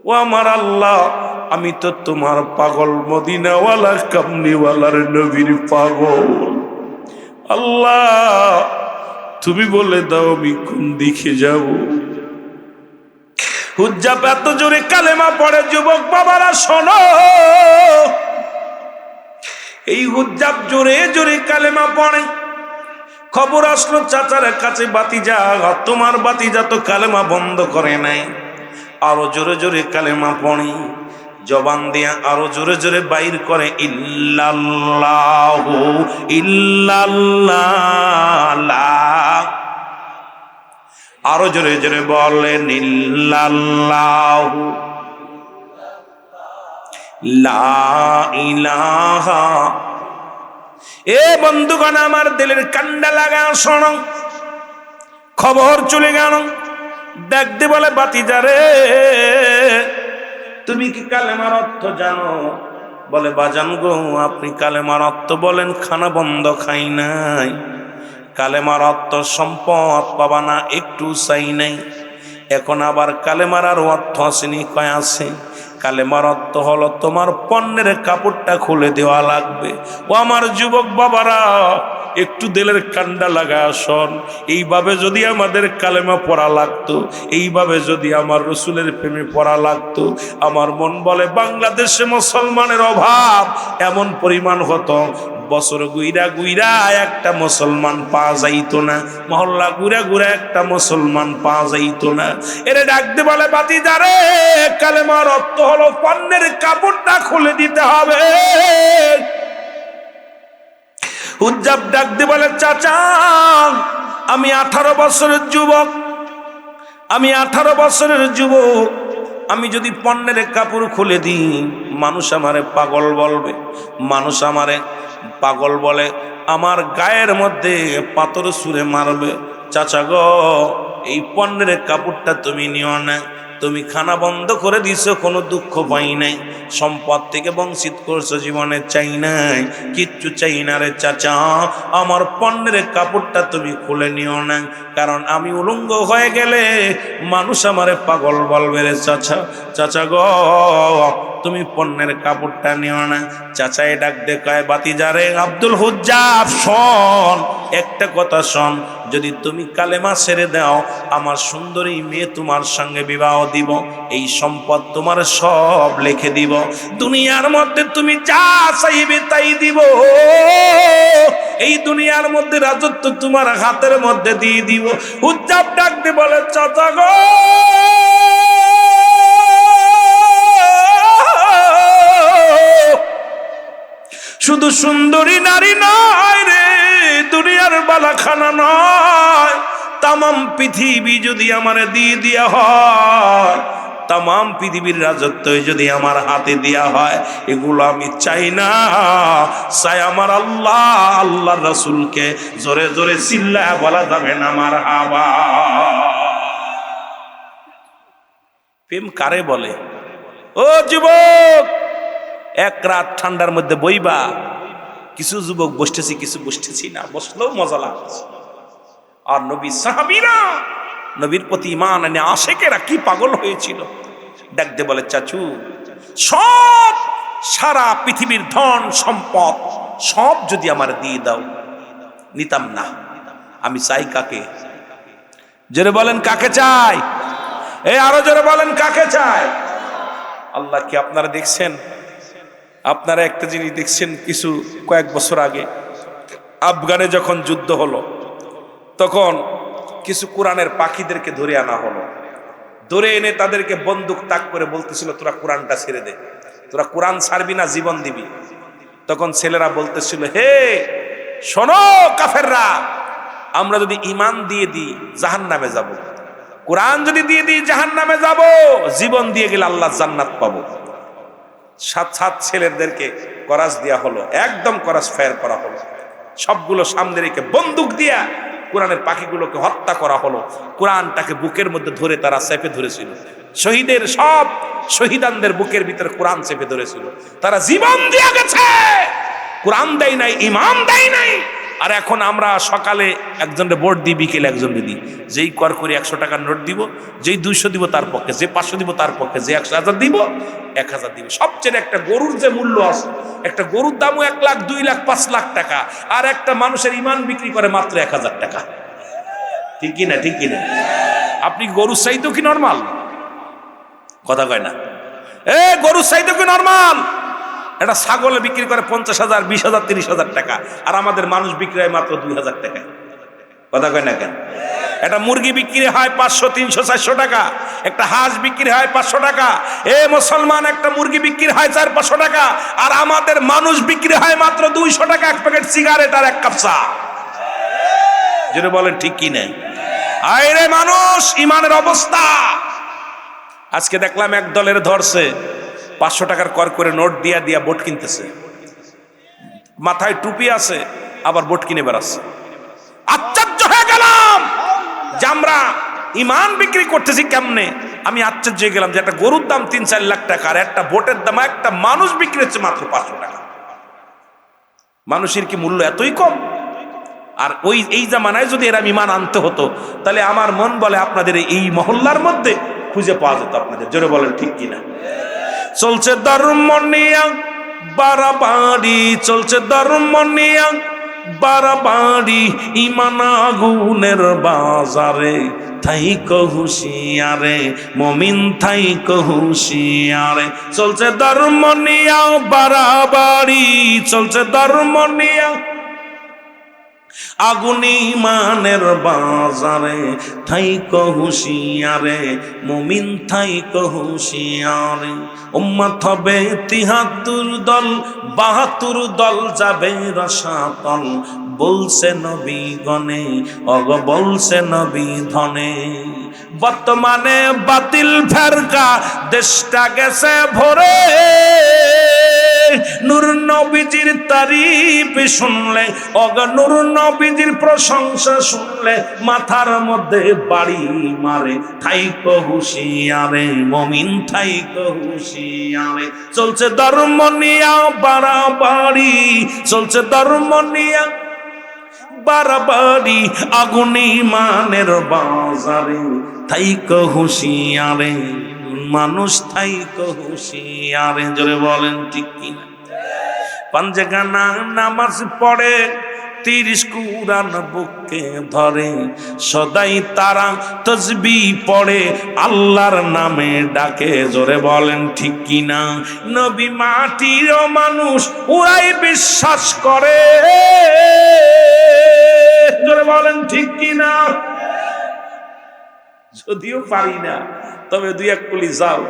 ও আমার আল্লাহ, আমি তো তোমার পাগল, মদিনাওয়ালা কামনিওয়ালার নবীর পাগল। আল্লাহ তুমি বলে দাও আমি কোন দিকে যাব। হুজ্জাব এত জোরে কালেমা পড়ে, যুবক বাবারা শোনো, এই হুজ্জাব জোরে জোরে কালেমা পড়ে। খবর আসলো চাচার কাছে, বাতিজা, তোমার বাতিজা তো কালেমা বন্ধ করে নাই, আরো জোরে জোরে কালেমা পড়ে। জবান দিয়া আরো জোরে জোরে বাইর করে, ইল্লাল্লাহু ইল্লাল্লাহ, আরো জোরে জোরে বলেন, ইল্লাল্লাহু লা ইলাহা। এ বন্ধুগণ, আমার দিলের কান্ডা লাগা শোনো, খবর চলে গেল। দেখতে বলে, বাতিজারে তুমি কি কালেমার অর্থ জানো? বলে, বাজান গো, আপনি কালেমার অর্থ বলেন, খানা বন্ধ খাই নাই। কালেমার অর্থ সম্পদ পাবা না একটু চাই নাই। এখন আবার কালেমার আর অর্থ আসেনি, কয় আছে। কালেমার অর্থ হলো তোমার পণ্যের কাপড়টা খুলে দেওয়া লাগবে। ও আমার যুবক বাবারা, একটু দিলের কান্ডা লাগা শোন, এইভাবে যদি আমাদের কালেমা পড়া লাগতো, এইভাবে যদি আমার রসুলের প্রেমে পড়া লাগতো, আমার মন বলে বাংলাদেশে মুসলমানের অভাব এমন পরিমাণ হতো, বছর গুইরা গুইরা একটা মুসলমান পাওয়া যাইতো না, মহল্লা গুইরা গুইরা একটা মুসলমান পাওয়া যাইতো না। এরে ডাকতে বলে, বাতিজারে কালেমার অর্থ হলো পণ্যের কাপড়টা খুলে দিতে হবে। হুজ্জাব ডাকতে বলে, চাচা আমি 18 বছরের যুবক, আমি 18 বছরের যুবক, আমি যদি পণ্যের কাপড় খুলে দিই মানুষ আমারে পাগল বলবে, মানুষ আমারে পাগল বলে আমার গায়ের মধ্যে পাথর ছুঁড়ে মারবে। চাচা গো, এই পণ্যের কাপড়টা তুমি নিও না, তুমি খানা বন্ধ করে দিছো, কোনো দুঃখ পাই নাই, সম্পদ থেকে বঞ্চিত করছো, জীবনে চাই নাই, কিচ্ছু চাই না রে চাচা, আমার পণ্যের কাপড়টা তুমি খুলে নিও না, কারণ আমি উলঙ্গ হয়ে গেলে মানুষ আমারে পাগল বলবে রে চাচা। চাচা গো, তুমি পণ্যের কাপড়টা নিও না। চাচাই ডাক দে কয়, বাতিজারে আব্দুল হুজ্জাব শোন, একটা কথা শোন, যদি তুমি কালেমা ছেড়ে দাও, আমার সুন্দরী মেয়ে তোমার সঙ্গে বিবাহ দিব, এই সম্পদ তোমার সব লিখে দিব, দুনিয়ার মধ্যে তুমি যা চাইবে তাই দিব, এই দুনিয়ার মধ্যে রাজত্ব তোমার হাতের মধ্যে দিয়ে দিব। হুজ্জাব ডাক দে বলে, চাচা গো, শুধু সুন্দরী নারী নয় রে, দুনিয়ার বালাখানা নয়, তামাম পৃথিবী যদি আমার দিয়ে দেয়া হয়, তামাম পৃথিবীর রাজত্ব যদি আমার হাতে দেয়া হয়, এগুলো আমি চাই না। চাই আমার আল্লাহ, আল্লাহর রাসূলকে জোরে জোরে চিল্লায়া বলা যাবে না মারহাবা। প্রেম কারে বলে? ও যুবক, এক রাত ঠান্ডার মধ্যে বইবা, কিছু যুবক বসতেছি, কিছু বসতেছি না, বসলেও মজা লাগছে। আর নবী সাহাবীরা, নবীর প্রতি ঈমান এনে আশেকেরা কি পাগল হয়েছিল। ডাকতে বলে, চাচু সব সারা পৃথিবীর ধন সম্পদ সব যদি আমার দিয়ে দাও, নিতাম না। আমি চাই কাকে? জোরে বলেন কাকে চাই? এই আরো জোরে বলেন কাকে চাই? আল্লাহ কি আপনারা দেখছেন? আপনারা একটা জিনিস দেখছেন, কিছু কয়েক বছর আগে আফগানে যখন যুদ্ধ হলো, তখন কিছু কোরআনের পাখিদেরকে ধরে আনা হলো। ধরে এনে তাদেরকে বন্দুক তাক করে বলতেছিল, তোরা কোরআনটা ছেড়ে দে, তোরা কোরআন ছাড়বি না জীবন দিবি। তখন ছেলেরা বলতেছিল, হে শোনো কাফেররা, আমরা যদি ঈমান দিয়ে দিই জাহান্নামে যাব, কোরআন যদি দিয়ে দিই জাহান্নামে যাব, জীবন দিয়ে গেলে আল্লাহ জান্নাত পাবো। সাত সাত ছেলেদেরকে করাস দেওয়া হলো, একদম করাস ফায়ার করা হলো, সবগুলো সামনে রেখে বন্দুক দিয়া কোরআনের পাখিগুলোকে হত্যা করা হলো। কোরআনটাকে বুকের মধ্যে ধরে তারা চেপে ধরেছিল। শহীদের সব শহীদানদের বুকের ভিতরে কোরআন চেপে ধরেছিল। তারা জীবন দিয়ে গেছে, কোরআন দেয় নাই, ঈমান দেয় নাই। আর এখন আমরা সকালে একজনের ভোট দিই, বিকেলে একজনকে দিই। যেই কর করে 100 টাকার নোট দিব, যেই 200 দিব তার পক্ষে, যে 500 দিব তার পক্ষে, যে 1,000 দিব 1,000 দিব। সবচেয়ে একটা গরুর যে মূল্য আছে, একটা গরুর দামও 1 লাখ, 2 লাখ, 5 লাখ টাকা, আর একটা মানুষের ঈমান বিক্রি করে মাত্র 1,000 টাকা। ঠিক কিনা? ঠিক কিনা? আপনি গরুর চাইতেও কি নরমাল? কথা কয় না। গরুর চাইতেও কি নরমাল? এটা ছাগলে বিক্রি করে 50,000, 20,000, 30,000 টাকা, আর আমাদের মানুষ বিক্রি হয় মাত্র 2,000 টাকা। কথা কয় না কেন? একটা মুরগি বিক্রি হয় 500, 300, 400 টাকা, একটা হাঁস বিক্রি হয় 500 টাকা। মুসলমান একটা মুরগি বিক্রি হয় 400-500 টাকা, আর আমাদের মানুষ বিক্রি হয় মাত্র 200 টাকা, এক প্যাকেট সিগারেট আর এক কাপ চা। যেটা বলেন ঠিক কি নেই? আরে মানুষ ইমানের অবস্থা। আজকে দেখলাম এক দলের ধরছে 500 টাকার কর করে নোট দিয়া দিয়া বোট কিনতেছে, মাথায় টুপি আছে, আবার বোট কিনে বেড়াচ্ছে। আশ্চর্য হয়ে গেলাম যে আমরা ইমান বিক্রি করতেছি কেমনে। আমি আশ্চর্য হয়ে গেলাম যে একটা গরুর দাম 3-4 লাখ টাকা, আর একটা বোটের দাম, একটা মানুষ বিক্রি হচ্ছে মাত্র 500 টাকা। মানুষের কি মূল্য এতই কম? আর এই জামানায় যদি এরা ইমান আনতে হতো, তাহলে আমার মন বলে আপনাদের এই মহল্লার মধ্যে খুঁজে পাওয়া যেত। আপনাদের জোরে বলেন ঠিক কিনা? চলছে ধর্ম নিয়া বাড়াবাড়ি, চলছে ধর্ম নিয়া বাড়াবাড়ি, ইমান আগুনের বাজারে, থাইক হুঁশিয়ারে মমিন, থাইক হুঁশিয়ারে। চলছে ধর্ম নিয়া বাড়াবাড়ি, চলছে ধর্ম নিয়া আগুন ইমানের বাজারে, থাইক হুঁশিয়ারে মুমিন, থাইক হুঁশিয়ারে। উম্মত হবে 73 দল, 72 দল যাবে রসাতল, বলছে নবী গণে, বলছে নবী ধনে। বর্তমানে বাতিল ফেরকা দেশটা গেছে ভরে, নূর নবীজির তারিফ শুনলে, নূর নবীজির প্রশংসা শুনলে মাথার মধ্যে বাড়ি মারে। থাইক হুঁশিয়ারে মুমিন, থাইক হুঁশিয়ারে। চলছে ধর্ম নিয়া বাড়াবাড়ি, চলছে ধর্ম নিয়া বাড়াবাড়ি, আগুন ইমানের বাজারে, থাইক হুঁশিয়ারে মানুষ, থাইক হুঁশিয়ারে। জোরে বলেন ঠিক কিনা? পাঞ্জেগানা নামাজ পড়ে, 30 কুরআন বুকে ধরে, সদাই তারা তাসবিহ পড়ে, আল্লাহর নামে ডাকে। জোরে বলেন ঠিক কিনা? নবী মাটির মানুষ, ওরাই বিশ্বাস করে। জোরে বলেন ঠিক কিনা? যদিও পারি না, তবে 2-1 কুলি যাও,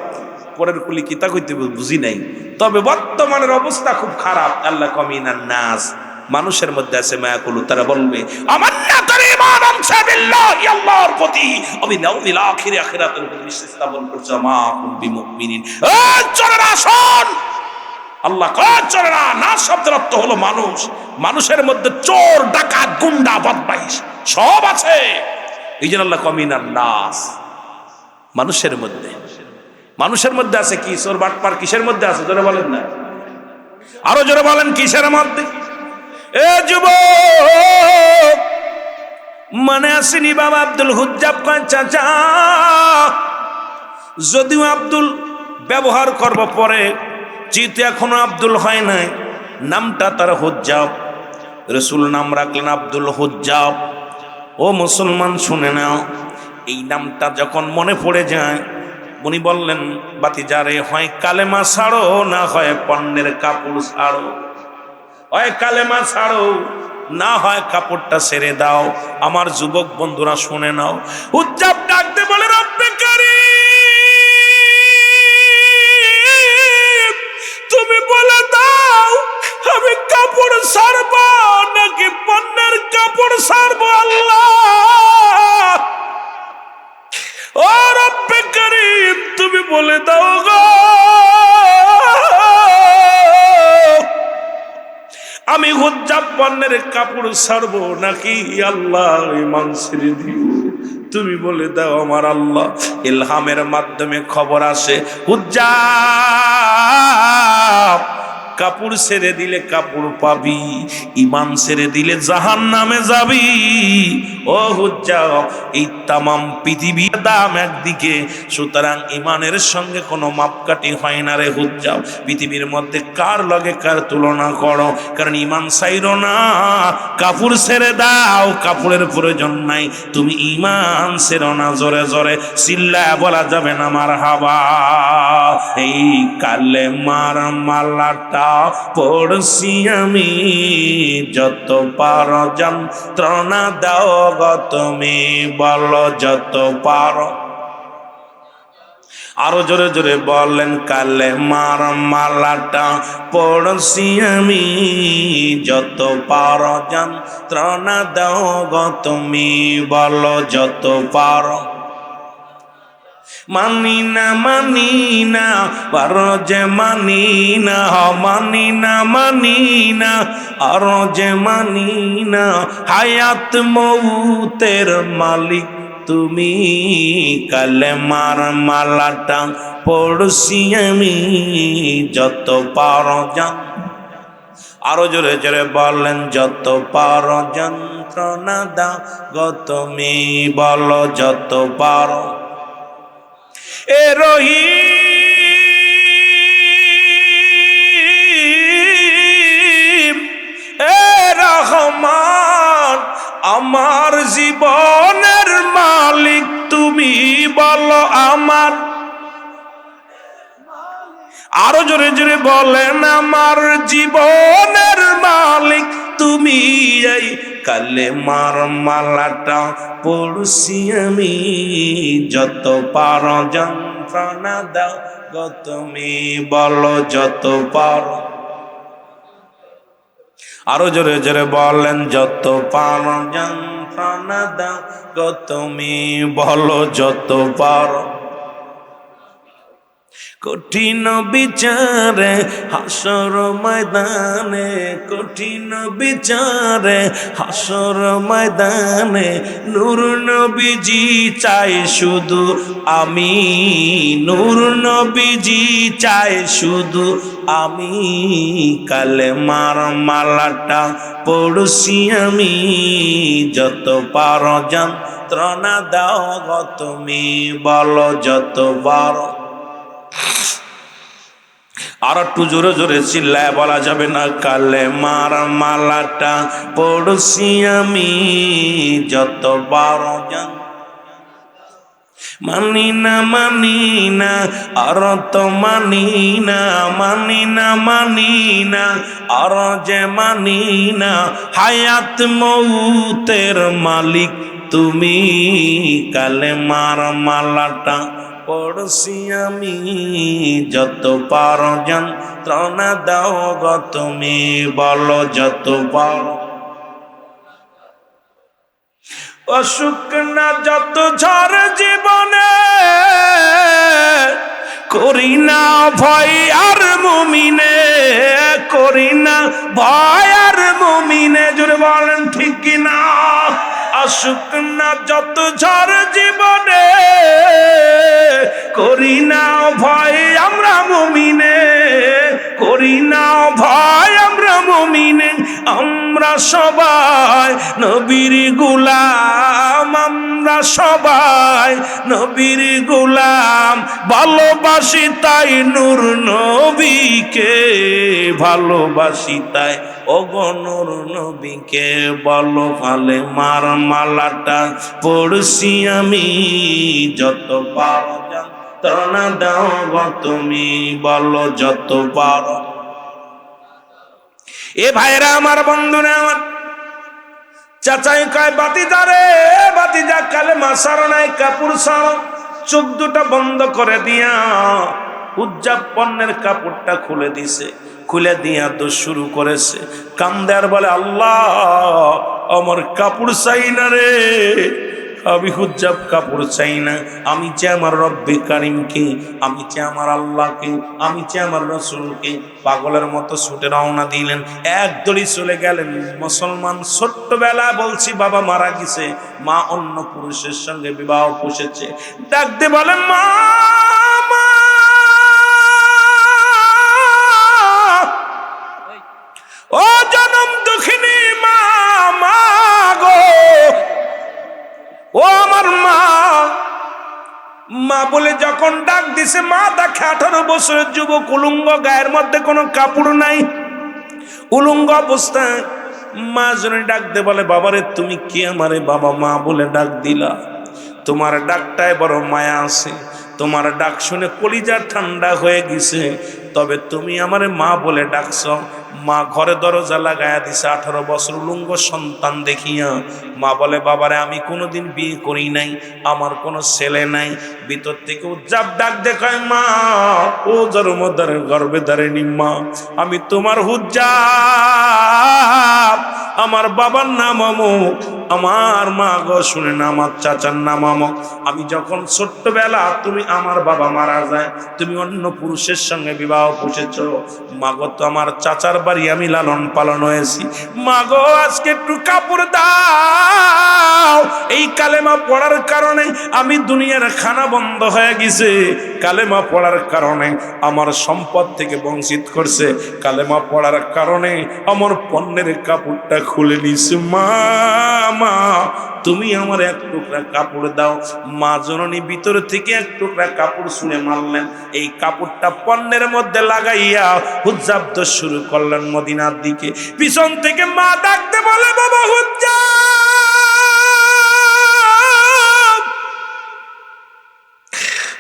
পরের কুলি কিতা কইতে বুঝি নাই। তবে বর্তমানের অবস্থা খুব খারাপ। আল্লাহ কমিনান নাস, মানুষের মধ্যে আছে মায়াকুলু, তারা বলবে আমান্না তার ঈমান আনসা বিল্লাহি, আল্লাহর প্রতি, আমি নাউমিল আখির, আখিরাতের প্রতি বিশ্বাস স্থাপন করছি, মা কুম বিমুমিনিন। চলেন আসুন, আল্লাহ কয় চলেন না, শব্দের অর্থ হলো মানুষ। মানুষের মধ্যে চোর, ডাকাত, গুন্ডা, বদমাইশ সব আছে। এই জন্য আল্লাহ কমিনান নাস, মানুষের মধ্যে। মানুষের মধ্যে আছে কি? চোর বাটপার কিসের মধ্যে আছে? জোরে বলেন না, আরো জোরে বলেন কিসের মধ্যে? এ যুবক, মনে আসেনি বাবা আব্দুল হুজ্জাব কয় চাচা, যদিও আব্দুল ব্যবহার করব পরে, যেহেতু এখনো আব্দুল হয় নাই, নামটা তার হুজ্জাব, রসুল নাম রাখলেন আব্দুল হুজ্জাব। ও মুসলমান শুনে নাও, এই নামটা যখন মনে পড়ে যায়, উনি বললেন বাতিজারে, হয় কালেমা ছাড়ো, না হয় পণ্যের কাপড় ছাড়ো। হয় কালেমা ছাড়ো, না হয় কাপড়টা ছেড়ে দাও। আমার যুবক বন্ধুরা শুনে নাও, হুজ্জাব ডাকতে বলে রব্বে কারীম, তুমি বলে দাও আমি কাপড় ছাড়বো নাকি পণ্যের কাপড় ছাড়বো। আল্লাহ, ও রব্বে কারীম, তুমি বলে দাও গো, আমি হুজ্জাব পণ্যের কাপড় ছাড়বো নাকি আল্লাহ ঈমান ছেড়ে দিব। তুমি বলে দাও আমার আল্লাহ। ইলহামের মাধ্যমে খবর আসে, হুজ্জাব কাপড় ছেড়ে দিলে কাপড় পাবি, ঈমান ছেড়ে দিলে জাহান্নামে যাবি। ও হুজ্জাব, এই তামাম পৃথিবীর দাম একদিকে, সুতরাং ঈমানের সঙ্গে কোনো মাপকাঠি হয় না রে হুজ্জাব। পৃথিবীর মধ্যে কার লগে কার তুলনা করো, কারণ ঈমান ছাইরো না, কাপড় ছেড়ে দাও, কাপড়ের প্রয়োজন নাই। তুমি ঈমান ছেড়ো না, জোরে জোরে চিল্লায় বলা যাবে না মারহাবা। এই কালেমার মালাটা পড়ছি আমি, যত পারো যন্ত্রণা দাও গো তুমি, বলো যত পারো। আরো জোরে জোরে বলেন, কালেমার মালাটা পড়ছি আমি, যত পারো যন্ত্রণা দাও গো তুমি, বলো যত পারো। মানি না মানি না, আরো যে মানি না, মানি না মানি না, আরো যে মানি না, হায়াত মৌতের মালিক তুমি, কালেমার মালাটা পড়ছি আমি, যত পারো আরো জোরে জোরে বলেন, যত পারো যন্ত্রণা দাও গো তুমি, বলো যত পারো। এ রহিম, এ রহমান, আমার জীবনের মালিক তুমি, বলো আমার। আরো জোরে জোরে বলেন, আমার জীবনের মালিক তুমি, এই কালেমার মালাটা পড়ছি আমি, যত পারো যন্ত্রণা দাও গো তুমি, বলো যত পারো। আরো জোরে জোরে বলেন, যত পারো যন্ত্রণা দাও গো তুমি, বলো যত পারো। কঠিন বিচারে হাসর ময়দানে, কঠিন বিচারে হাসর ময়দানে, নূর নবীজি চাই শুধু আমি, নূর নবীজি চাই শুধু আমি, কালেমার মালাটা পড়ছি আমি, যত পারো যন্ত্রণা দাও গো তুমি, বলো যত পারো। আর একটু জোরে জোরে চিল্লায় বলা যাবে না, কালেমার মালাটা পড়ছি আমি, যত পারো মানি না মানি না, আর তো মানি না, মানি না মানি না, আর যে মানি না, হায়াত মৌতের মালিক তুমি, কালেমার মালাটা পড়ছি আমি, যত পারো যন্ত্রণা দাও গো তুমি, বলো যত পারো। অসুখ না যত ঝড় জীবনে, করি না ভয় আর মুমিনে, করি না ভয় আর মুমিনে, জোরে বলেন ঠিক কিনা। অসুখ না যত ঝড় জীবনে, করি না ভয় আমরা মুমিনে, করি না ভয় আমরা মুমিনে। আমরা সবাই নবীর গোলাম, আমরা সবাই নবীর গোলাম, ভালোবাসি তাই নূর নবীকে, ভালোবাসি তাই ওগো নূর নবীকে, বলো ফালে মার মালাটা পড়ছি আমি, যত পারো যন্ত্রণা দাও গো তুমি, বলো যত পারো। এ ভাইরা আমার, বন্ধুরা আমার, চাচাই কয় বাতিজা রে বাতিজা, কালেমা ছাড়ো নাই, কাপড় ছাড়ো। চোখ দুটা বন্ধ করে দিয়া উদযাপনের কাপড়টা খুলে দিছে, খুলে দিয়া দোষ শুরু করেছে, কান্দে আর বলে আল্লাহ আমার কাপড় চাই না রে, আমি হুজ্জাব কাপড় চাই না, আমি চাই আমার রব্বে কারিমকে, আমি চাই আমার আল্লাহকে, আমি চাই আমার রসুলকে। পাগলের মতো ছুটে রওনা দিলেন, এক দড়ি চলে গেলেন। মুসলমান ছোট্টবেলা বলছি বাবা মারা গেছে, মা অন্য পুরুষের সঙ্গে বিবাহ বসেছে, ডাকতে বলেন মা, ও জনম দুঃখিনী মা, মা গো, ও আমার মা। মা বলে যখন ডাক দিছে, মা দেখে 18 বছরের যুবক, উলঙ্গ, গায়ের মধ্যে কোনো কাপড় নাই, উলঙ্গ অবস্থায়। মা জনে ডাক দে বলে বাবারে তুমি কে আমারে বাবা মা বলে ডাক দিলা? তোমার ডাকটায় বড় মায়া আছে, তোমার ডাক শুনে কলিজা ঠান্ডা হয়ে গেছে, তবে তুমি আমারে মা বলে ডাকছ। মা ঘরে দরজা লাগায়া দিছে, 18 বছর উলঙ্গ সন্তান দেখিয়া। মা বলে বাবারে আমি কোনোদিন বিয়ে করি নাই, আমার কোনো ছেলে নাই। ভিতর থেকে উজ্জাব ডাক দেখায়, মা ও জন্মদারের গর্ভে ধারিণী মা, আমি তোমার হুজ্জাব, আমার বাবার নাম অমুক, আমার মা গো শুনে না আমার চাচার নাম অমুক। আমি যখন ছোট্টবেলা তুমি আমার বাবা মারা যায়, তুমি অন্য পুরুষের সঙ্গে বিবাহ বসেছ, মা গো তো আমার চাচার বাড়ি আমি লালন পালন হয়েছি, মা গো আজকে একটু কাপড় দাও। এই কালেমা পড়ার কারণে আমি দুনিয়ার খানা বন্ধ হয়ে গেছে, কালেমা পড়ার কারণে আমার সম্পদ থেকে বঞ্চিত করছে, কালেমা পড়ার কারণে আমার পণ্যের কাপড়টা খুলে নিছে, মা মা তুমি আমার এক টুকরা কাপড় দাও। মা জননী ভিতর থেকে এক টুকরা কাপড় ছুঁড়ে মারলেন, এই কাপড়টা পণ্যের মধ্যে লাগাইয়া হুজ্জাব তো শুরু করলেন মদিনার দিকে। পিছন থেকে মা ডাকতে বলে বাবা হুজ্জাব,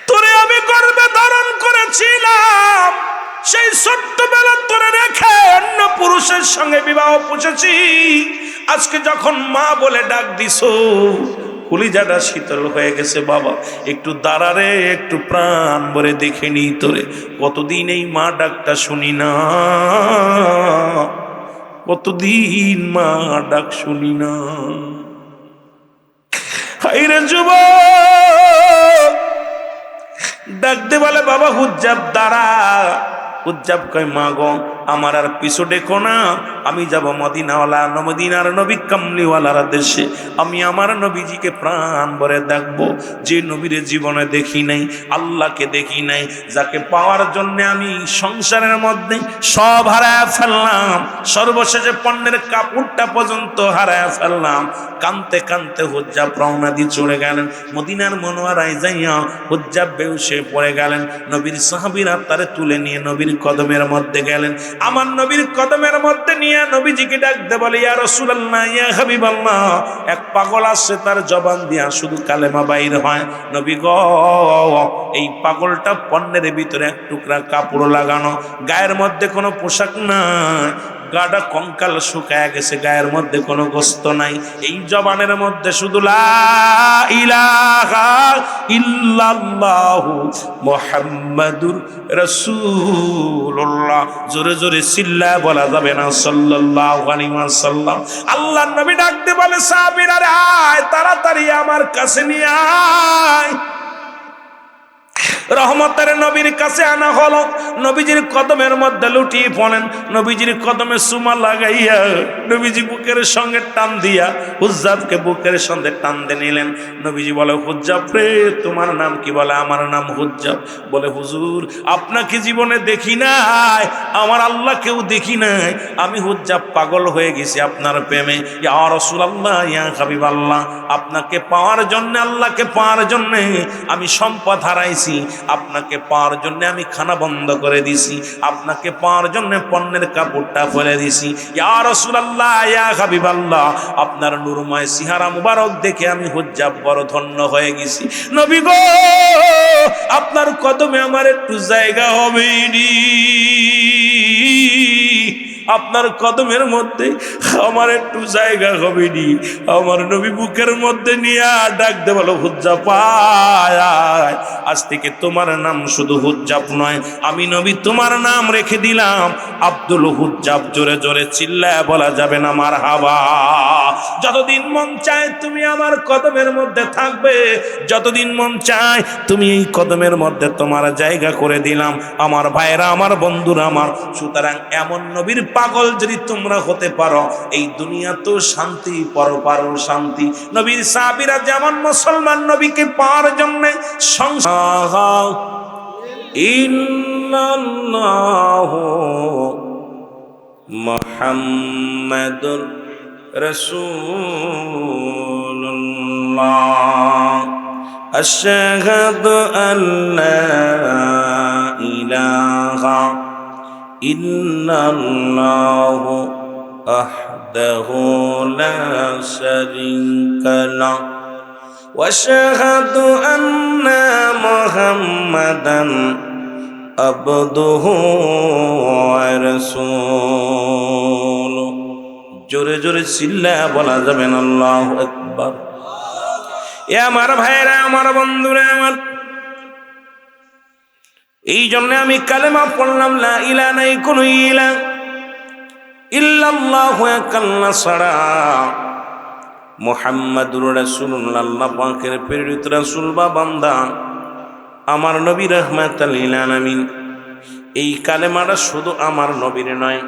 তোরে আমি গর্ভে ধারণ করেছিলাম, সেই ছোট্টবেলা তোরে রেখে অন্য পুরুষের সঙ্গে বিবাহ বসেছি, আজকে যখন মা বলে ডাক দিছো কলিজাটা শীতল হয়ে গেছে। বাবা একটু দাঁড়ারে, একটু প্রাণ ভরে দেখে নি তোরে, কতদিন এই মা ডাকটা শুনি না, কতদিন মা ডাক শুনি না। হাইরে যুবক, ডাকতে বলে বাবা হুজ্জাব দাঁড়া। হুজ্জাব কয় মা গো আমার আর পিছু দেখো না, আমি যাব মদিনাওয়ালা মদিনার নবী কামলিওয়ালার দেশে, আমি আমার নবীজিকে প্রাণ ভরে দেখবো, যে নবীর জীবনে দেখি নাই, আল্লাহকে দেখি নাই, যাকে পাওয়ার জন্য আমি সংসারের মধ্যে সব হারায় ফেললাম, সর্বশেষে পণ্যের কাপড়টা পর্যন্ত হারায় ফেললাম। কানতে কানতে হুজ্জাব রওনা দিয়ে চলে গেলেন মদিনার মনোয়ারায় যাইয়া। হুজ্জাব বেহুশে পড়ে গেলেন, নবীর সাহাবীরা তারে তুলে নিয়ে নবীর কদমের মধ্যে গেলেন। আমার নবীর কদমের মধ্যে নিয়ে নবীজিকে ডাকতে বলে ইয়া রাসূলুল্লাহ, ইয়া হাবিবাল্লাহ, এক পাগল আছে তার জবান দিয়া শুধু কালেমা বাইর হয়, নবী গো এই পাগলটা পণ্যের ভিতরে এক টুকরা কাপড় লাগানো, গায়ের মধ্যে কোনো পোশাক নাই, গাটা কঙ্কাল শুকায় গেছে, গায়ের মধ্যে কোনো গোস্ত নাই। এই জবানের মধ্যে শুধু লা ইলাহা ইল্লাল্লাহু মুহাম্মাদুর রাসূলুল্লাহ। জোরে জোরে চিল্লায় বলা যাবে না সাল্লাল্লাহু আলাইহি ওয়াসাল্লাম। আল্লাহর নবী ডাকতে বলে সাহাবীরা, আয় তাড়াতাড়ি আমার কাছে নিয়ে আয়। রহমতের নবীর কাছে আনা হলো। নবীজির কদমের মধ্যে লুটিয়ে পড়েন, নবীজির কদমে সুমা লাগাইয়া নবীজি বুকের সঙ্গে টান দিয়া হুজ্জাবকে বুকের সঙ্গে টান দিয়ে নিলেন। নবীজি বলে, হুজ্জাব রে তোমার নাম কি? বলে, আমার নাম হুজ্জাব। বলে, হুজুর আপনাকে জীবনে দেখি নাই, আমার আল্লাহকেও দেখি নাই, আমি হুজ্জাব পাগল হয়ে গেছি আপনার প্রেমে। ইয়া রাসূলুল্লাহ, ইয়া হাবিবাল্লাহ, আপনাকে পাওয়ার জন্য, আল্লাহকে পাওয়ার জন্য আমি সম্পদ হারাইছি, আপনাকে পাওয়ার জন্য আমি খানা বন্ধ করে দিছি, আপনাকে পাওয়ার জন্য পণ্যের কাপড়টা ফেলে দিছি। ইয়া রাসূলুল্লাহ, ইয়া হাবিবাল্লাহ, আপনার নূরময় চেহারা মুবারক দেখে আমি হুজ্জাব বড় ধন্য হয়ে গেছি। নবী গো, আপনার কদমে আমার একটু জায়গা হবে নি, আপনার কদমের মধ্যে আমার একটু জায়গা হবে নি। আমার নবী বুকের মধ্যে নিয়ে ডাক দে, বলো, হুজ্জাব আয় আয়, আজ থেকে তোমার নাম শুধু হুজ্জাব নয়, আমি নবী তোমার নাম রেখে দিলাম আব্দুল হুজ্জাব। জোরে জোরে চিল্লায় বলা যাবে না মারহাবা। যতদিন মন চায় তুমি আমার কদমের মধ্যে থাকবে, যতদিন মন চায় তুমি এই কদমের মধ্যে তোমার জায়গা করে দিলাম। আমার ভাইরা, আমার বন্ধুরা আমার, সুতরাং এমন নবীর পাগল যদি তোমরা হতে পারো, এই দুনিয়া তো শান্তি, পরপারও শান্তি। নবীর সাহাবীরা যেমন মুসলমান নবীকে পাওয়ার জন্য সংসার ইন্নাল্লাহু মুহাম্মাদুর রাসূলুল্লাহ আশহাদু আল্লা ইলাহা ইল্লাল্লাহু ওয়াহদাহু লা শারীকা লাহু ওয়া আশহাদু আন্না মুহাম্মাদান আবদুহু ওয়া রাসূলুহু। জোরে জোরে চিল্লায়া বলা যাবে না আল্লাহু আকবার। এ আমার ভাইরা, আমার বন্ধুরা আমার, এই জন্য আমি কালেমা পড়লাম, লা ইলাহা নাই কোনো ইলাহ ইল্লাল্লাহু এক আল্লাহ ছাড়া, মুহাম্মাদুর রাসূলুল্লাহ আল্লাহ পাকের প্রেরিত রাসূল বা বান্দা, আমার নবী রাহমাতাল লিল আলামিন। এই কালেমাটা শুধু আমার নবীর নয়,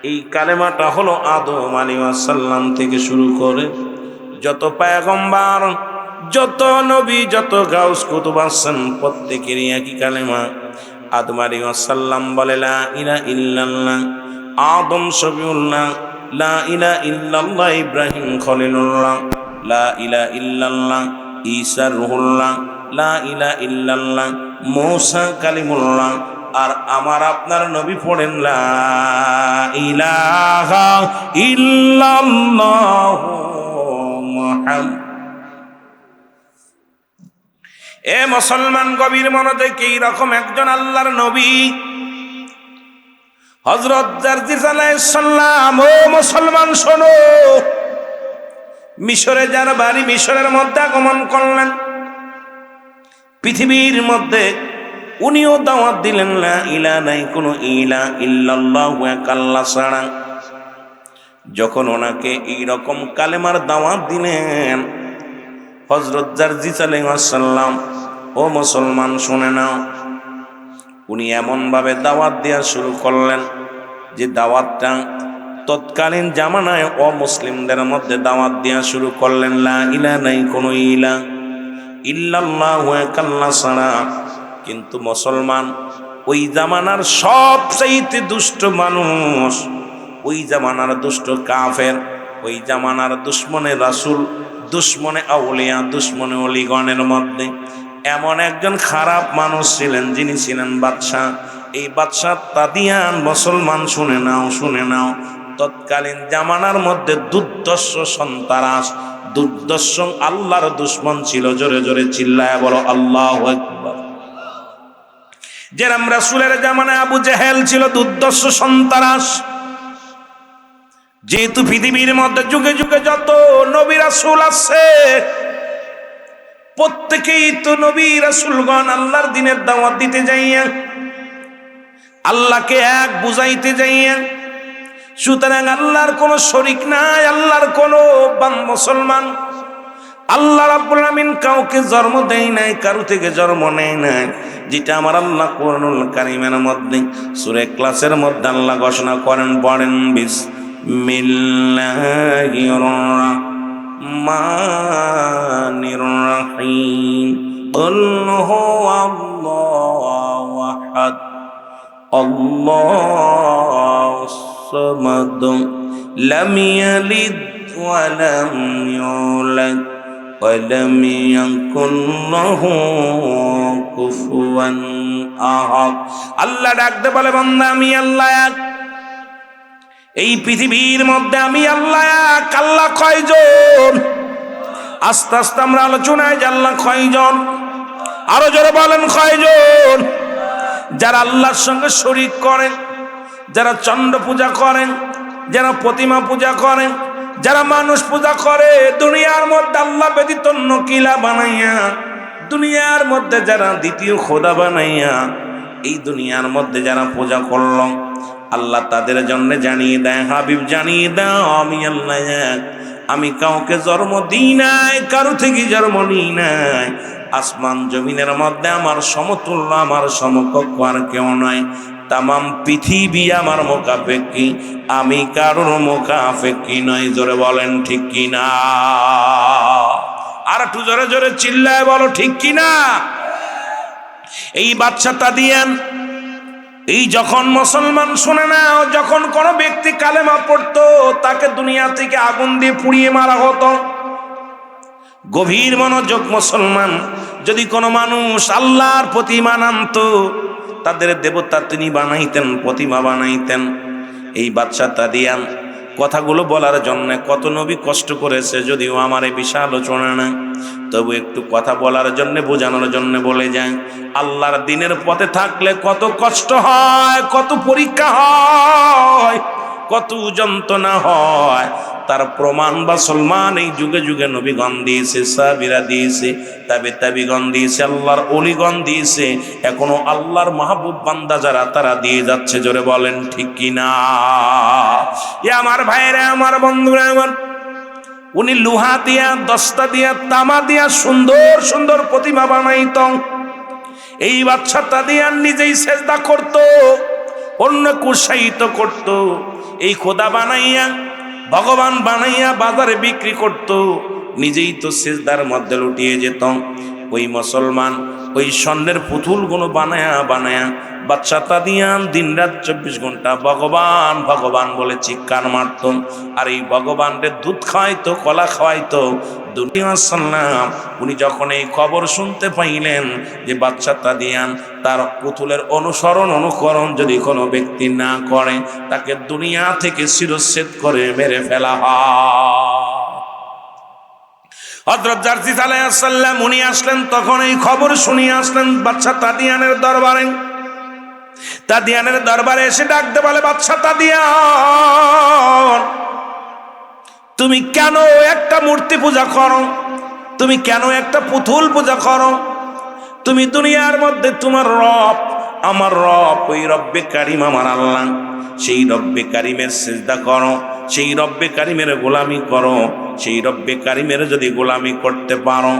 এই কালেমাটা হলো আদম আলাইহিস সালাম থেকে শুরু করে যত পয়গম্বর, যত নবী, যত গাউস কুতুব আছেন, প্রত্যেকেরই একই কালেমা। আদম আলাইহিস সালাম বলে লা ইলাহা ইল্লাল্লাহ, আদম শফিউল্লাহ লা ইলাহা ইল্লাল্লাহ, ইব্রাহিম খলিলুল্লাহ লা ইলাহা ইল্লাল্লাহ, ঈসা রূহুল্লাহ লা ইলাহা ইল্লাল্লাহ, মূসা কালিমুল্লাহ। আর আমার আপনার নবী পড়েন লা ইলাহা ইল্লাল্লাহ মুহাম্মাদ। এ মুসলমান, গভীর মনোযোগ, এই রকম একজন আল্লাহর নবী হযরত জারজিস আলাইহিস সালাম। ও মুসলমান শোনো, মিশরে যার বাড়ি, মিশরের মধ্যে আগমন করলেন। পৃথিবীর মধ্যে উনিও দাওয়াত দিলেন লা ইলাহা নাই কোনো ইলাহা ইল্লাল্লাহু এক আল্লাহ ছাড়া। যখন ওনাকে এইরকম কালেমার দাওয়াত দিলেন হযরত জারজিস আলাইহিস সালাম, ও মুসলমান শুনে নাও, উনি এমনভাবে দাওয়াত দেওয়া শুরু করলেন যে দাওয়াতটা তৎকালীন জামানায় অমুসলিমদের মধ্যে দাওয়াত দেওয়া শুরু করলেন লা ইলাহা নাই কোনো ইলাহা ইল্লাল্লাহু এক আল্লাহ ছাড়া। কিন্তু মুসলমান, ওই জামানার সবচাইতে দুষ্ট মানুষ, ওই জামানার দুষ্ট কাফের, ওই জামানার দুশ্মনে রাসূল, দুশ্মনে আউলিয়া, দুশ্মনে অলিগণের মধ্যে এমন একজন খারাপ মানুষ ছিলেন, যিনি ছিলেন বাদশাহ। এই বাদশাহ তাদিয়ান। মুসলমান শুনে নাও, শুনে নাও, তৎকালীন জামানার মধ্যে দুর্দর্শ সন্তারাস, দুর্দর্শ আল্লাহর দুশ্মন ছিল। জোরে জোরে চিল্লায় বলো আল্লাহু আকবার। যেরকম রাসূলের জামানায় আবু জেহেল ছিল দুর্দর্শ সন্তারাস, যেহেতু পৃথিবীর মধ্যে যুগে যুগে যত নবী রাসূল আছে, প্রত্যেকেই তো নবী রাসূলগণ আল্লাহর দ্বীনের দাওয়াত দিতে যাইয়া, আল্লাহকে এক বুঝাইতে যাইয়া। সুতরাং আল্লাহর কোনো শরীক নাই, আল্লাহর কোনো মুসলমান, আল্লাহ রাব্বুল আমিন কাউকে জন্ম দেয় নাই, কারো থেকে জন্ম নেয় নাই। যেটা আমার আল্লাহ কোরআনুল কারীমের মধ্যে সূরা ইখলাসের মধ্যে আল্লাহ ঘোষণা করেন, পড়েন বিসমিল্লাহির রাহমানির রাহিম। কুল হুয়াল্লাহু আহাদ আল্লাহুস সামাদ লাম ইয়ালিদ ওয়া লাম ইউলাদ ওয়ালাম ইয়াকুন লাহু কুফুয়ান আহাদ। আল্লাহ ডাকতে বলে, বান্দা আমি আল্লাহ এক। এই পৃথিবীর মধ্যে আমি আল্লাহ এক। আল্লাহ কয়জন? আস্তে আস্তে আমরা আলোচনায় যে আল্লাহ কয়জন, আরো জোরে বলেন কয়জন? যারা আল্লাহর সঙ্গে শরীক করেন, যারা চন্দ্র পূজা করেন, যারা প্রতিমা পূজা করেন, যারা মানুষ পূজা করে, দুনিয়ার মধ্যে আল্লাহ ব্যতীত অন্য কিলা বানাইয়া, দুনিয়ার মধ্যে যারা দ্বিতীয় খোদা বানাইয়া এই দুনিয়ার মধ্যে যারা পূজা করল, আল্লাহ তাদের জন্য জানিয়ে দেয়, হাবিব জানিয়ে দাও আমি আল্লাহ এক। আমি কাউকে জন্ম দিই নাই, কারো থেকে জন্ম নিই নাই। আসমান জমিনের মধ্যে আমার সমতুল্য, আমার সমকক্ষ আর কেউ নয়। তামাম পৃথিবী আমার মুখাপেক্ষী, আমি কারোর মুখাপেক্ষী নয়। জোরে বলেন ঠিক কিনা? আর একটু জোরে জোরে চিল্লায় বলো ঠিক কিনা? এই বাদশাটা দিয়েন, এই যখন মুসলমান শুনে না, যখন কোনো ব্যক্তি কালেমা পড়তো তাকে দুনিয়া থেকে আগুন দিয়ে পুড়িয়ে মারা হতো। গভীর মনোযোগ মুসলমান, যদি কোনো মানুষ আল্লাহর প্রতিমা আনতো, তাদের দেবতা তিনি বানাইতেন, প্রতিমা বানাইতেন। এই বাদশাটা দিয়ান কথাগুলো বলার জন্য কত নবী কষ্ট করেছে, যদিও আমার এই বিশাল আলোচনা না, তবু একটু কথা বলার জন্য, বোঝানোর জন্য বলে যায়। আল্লাহর দ্বীনের পথে থাকলে কত কষ্ট হয়, কত পরীক্ষা হয়, কত যন্ত্রণা হয়, তার প্রমাণ বা সলমান এই যুগে যুগে নবীগণ দিয়েছে, সাহাবীরা দিয়েছে, তাবিগণ দিয়েছে, আল্লাহর ওলিগণ দিয়েছে, এখনো আল্লাহর মাহবুব বান্দা যারা তারা দিয়ে যাচ্ছে। জোরে বলেন ঠিক কিনা? এ আমার ভাইরা, আমার বন্ধুরা, আমার উনি লোহা দিয়া, দস্তা দিয়া, তামা দিয়া সুন্দর সুন্দর প্রতিমা বানাইত। এই বাদশাটা দিয়া নিজেই সেজদা করত, অন্যকে উৎসাহিত করত। এই খোদা বানাইয়া, ভগবান বানাইয়া বাজারে বিক্রি করত, নিজেই তো সেজদার মধ্যে লুটিয়ে যেত। ওই মুসলমান ওই স্বর্ণের পুতুলগুলো বানায়া বানায়া বাদশাটা দিয়ান দিন রাত 24 ঘন্টা ভগবান ভগবান বলে চিৎকার মারত। আর এই ভগবানকে দুধ খাওয়াইতো, কলা খাওয়াইতো। দুনিয়াসাল্লাম উনি যখন এই খবর শুনতে পাইলেন যে বাদশাটা দিয়ান তার পুতুলের অনুকরণ যদি কোনো ব্যক্তি না করে, তাকে দুনিয়া থেকে শিরচ্ছেদ করে মেরে ফেলা হয়। হযরত জারজিস আলাইহিস সালাম উনি আসলেন, তখন এই খবর শুনিয়ে আসলেন বাদশা তাদিয়ানের দরবারে। তাদিয়ানের দরবারে এসে ডাকতে বলে, বাদশা তাদিয়ান, তুমি কেন একটা মূর্তি পূজা করো? তুমি কেন একটা পুতুল পূজা করো? তুমি দুনিয়ার মধ্যে তোমার রব, আমার রব, ওই রব্বে কারিম আমার আল্লাহ, সেই রব্বে কারিমের সিজদা করো, সেই রব্বে কারিমের গোলামি করো। সেই রব্বে কারিমের যদি গোলামি করতে পারো,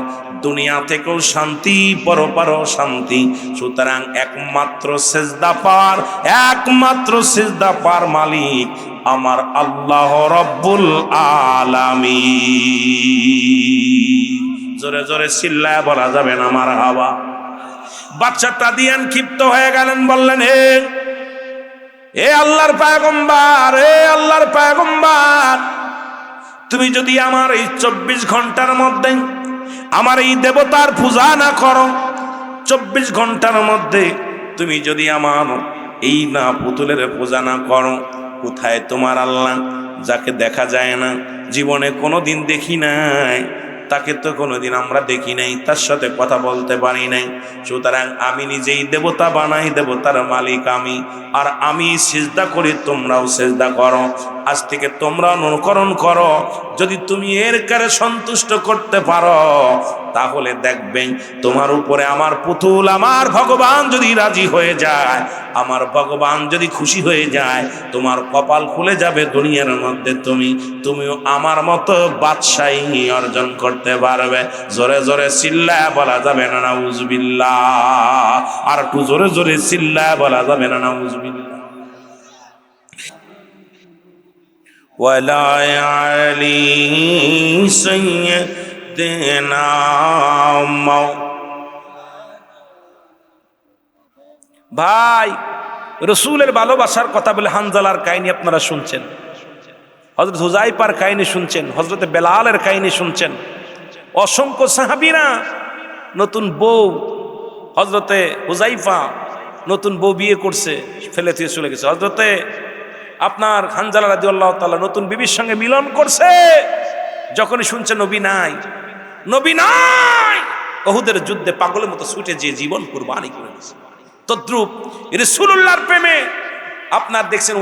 দুনিয়া থেকেও শান্তি, পরপারও শান্তি। সুতরাং একমাত্র সিজদা পার মালিক আমার আল্লাহ রব্বুল আলামিন। জোরে জোরে চিল্লায় বলা যাবে না মারহাবা। বাদশাটা দিয়ান ক্ষিপ্ত হয়ে গেলেন, বললেন, এ আল্লাহর পয়গম্বর, এ আল্লাহর পয়গম্বর, তুমি যদি আমার এই 24 ঘন্টার মধ্যে আমার এই দেবতার পূজা না করো, 24 ঘন্টার মধ্যে তুমি যদি আমার এই না পুতুলের পূজা না করো, কোথায় তোমার আল্লাহ যাকে দেখা যায় না, জীবনে কোনোদিন দেখি নাই, তাকে তো কোনোদিন আমরা দেখি নাই, তার সাথে কথা বলতে পারি নাই। সুতরাং আমি নিজেই দেবতা বানাই, দেবতার মালিক আমি, আর আমি সিজদা করি, তোমরাও সিজদা করো। আজ থেকে তোমরা অনুকরণ করো। যদি তুমি এর কারে সন্তুষ্ট করতে পারো তাহলে দেখবেন তোমার উপরে আমার পুতুল, আমার ভগবান যদি রাজি হয়ে যায়, আমার ভগবান যদি খুশি হয়ে যায়, তোমার কপাল খুলে যাবে দুনিয়ার মধ্যে। তুমিও আমার মতো বাদশাহী অর্জন করতে পারবে। জোরে জোরে চিল্লায় বলা যাবে না নাউজুবিল্লাহ? আর একটু জোরে জোরে চিল্লায় বলা যাবে না নাউজুবিল্লাহ? ওয়ালা আলী সাইয়্যিদিনা ভাই, রসুলের ভালোবাসার কথা বলে হানজালার কাহিনী আপনারা শুনছেন, হযরত হুযায়ফার কাহিনী শুনছেন, হযরত বেলালের কাহিনী শুনছেন। অসংখ্য সাহাবীরা নতুন বউ, হযরতে হুযায়ফা নতুন বউ বিয়ে করছে, ফেলে দিয়ে চলে গেছে। হযরতে আপনার হানজালা রাদিয়াল্লাহু তাআলা নতুন বিবির সঙ্গে মিলন করছে। যখনই শুনছে নবী নাই, নবী নাই, উহুদের যুদ্ধে পাগলের মতো ছুটে যে জীবন কুরবানি করে দিয়েছে। তদ্রূপ রাসূলুল্লাহর প্রেমে আপনার দেখছেন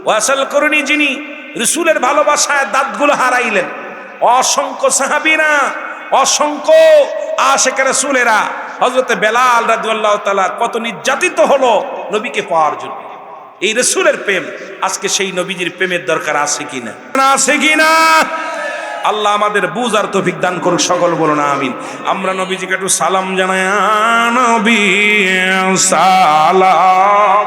ওয়াসাল করুনি যিনি রাসূলের ভালোবাসায় দাঁতগুলো হারাইলেন। অসংখ্য সাহাবীরা, অসংখ্য আশিক রাসূলেরা, হযরতে বেলাল রাদিয়াল্লাহু তাআলা কত নির্যাতিত হলো নবীকে পাওয়ার জন্য। এই রাসূলের প্রেম, আজকে সেই নবীজির প্রেমের দরকার আছে কিনা? আছে কিনা? আল্লাহ আমাদের বুঝার তৌফিক দান করুক, সকল বলুন আমিন। আমরা নবীজিকে একটু সালাম জানাই, নবী সালাম।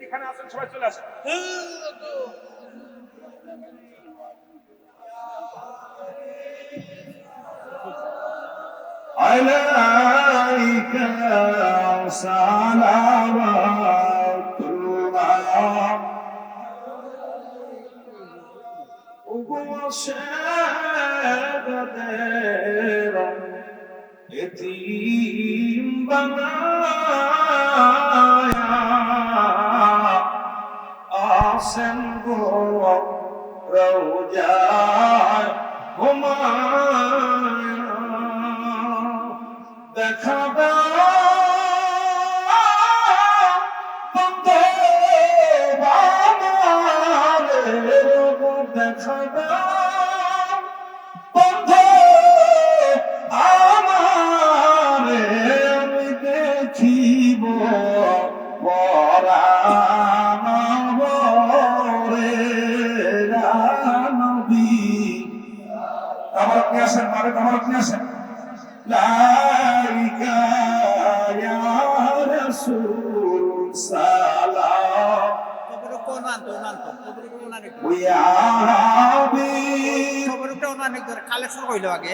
যেখানে আছেন সবাই চলে আসেন। আলাইকা সালাওয়াতুল্লাহ উগোশেদের এতিম বানায়া আসেন গো রওজায় হুমায়ুন। দেখা দাও বন্ধু আমারে, দেখা দাও বন্ধু আমারে, আমি দেখিব পরাণ ভরে নবী। আমার আপনি আসেন, মানে আমার আপনি আসেন। লাইকা ইয়া রাসূল সালাম। ইয়া হাবিব কালেকশন কইল আগে।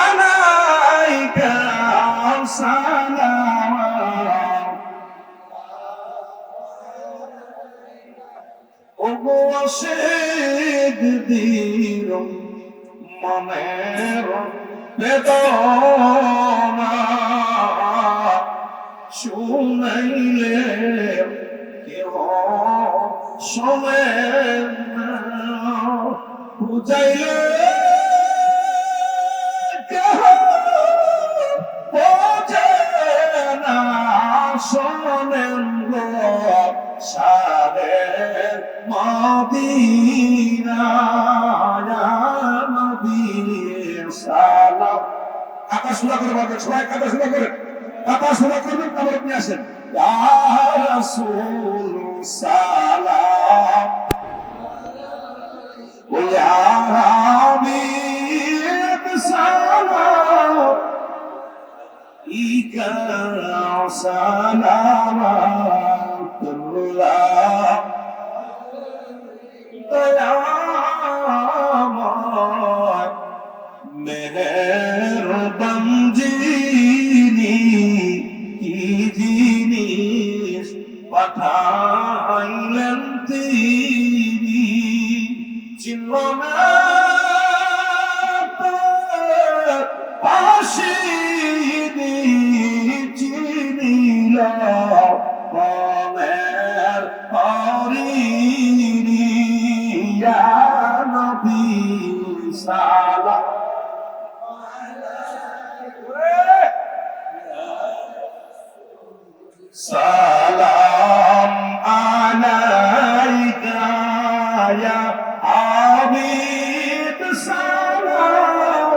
আলাইকা সালাম। ওগো আশিক দিল মনের বেদনা, শুনাইলে কেহ শোনে না, বুঝাইলে কেহ বোঝে না, শোনেন গো সাদের মদিনা নবী সালাম। কথা শোনা করে বলবেন, সবাই কথা শোনা করে, কথা শোনা করবেন, তারপর আপনি আসেন। ইয়া রাসূল সালাম, ইয়া হাবিব সালাম, ইকা সালামাতুল্লাহ। দয়াময় মেহেরবান যিনি, কি জিনিস পাঠাইলেন তিনি, চিনল না পাশিনি, চিনিল মনের হরিণী। ইয়া নবী সালাম। সালাম আলাইকা ইয়া হাবিব সালাম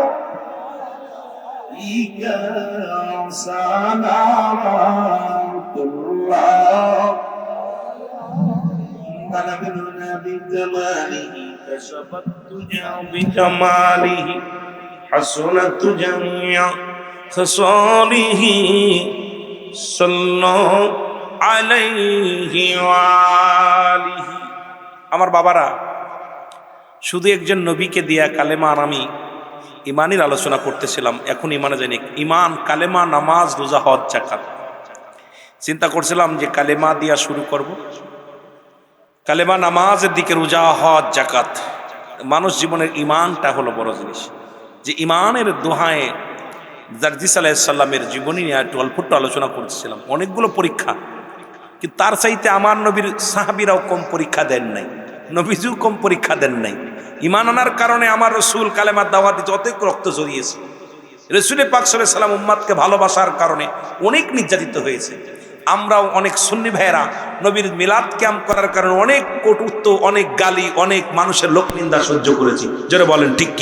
আলাইকা সালামাতুল্লাহ بلغنا بجماله كشفت الدجى بجماله حسنت جميع خصاله صلوا عليه وآله আমার বাবারা শুধু একজন নবীকে দিয়া কালেমা আর আমি ইমানের আলোচনা করতেছিলাম। এখন ইমানে জানি ইমান কালেমা নামাজ রোজা হজ যাকাত। চিন্তা করছিলাম যে কালেমা দিয়া শুরু করব, কালেমা নামাজের দিকে রোজা হজ যাকাত। মানুষ জীবনের ইমানটা হলো বড় জিনিস। যে ইমানের দোহায় জারজিস আলাইহিস সালামের জীবনী নিয়ে একটু অল্প আলোচনা করতেছিলাম। অনেকগুলো পরীক্ষা, কিন্তু তার চাইতে আমার নবীর সাহাবীরাও কম পরীক্ষা দেন নাই, নবীজিও কম পরীক্ষা দেন নাই। ইমান আনার কারণে আমার রসুল কালেমার দাওয়াত দিতে অনেক রক্ত ঝরিয়েছে। রসুল পাক সাল্লাল্লাহু আলাইহি সাল্লাম উম্মতকে ভালোবাসার কারণে অনেক নির্যাতিত হয়েছে। আমরাও অনেক সুন্নি ভাইয়েরা নবীর মিলাদ ক্যাম্প করার কারণে অনেক কটূক্তি, অনেক গালি, অনেক মানুষের লোক নিন্দা সহ্য করেছি। যারা বলেন ঠিক কি?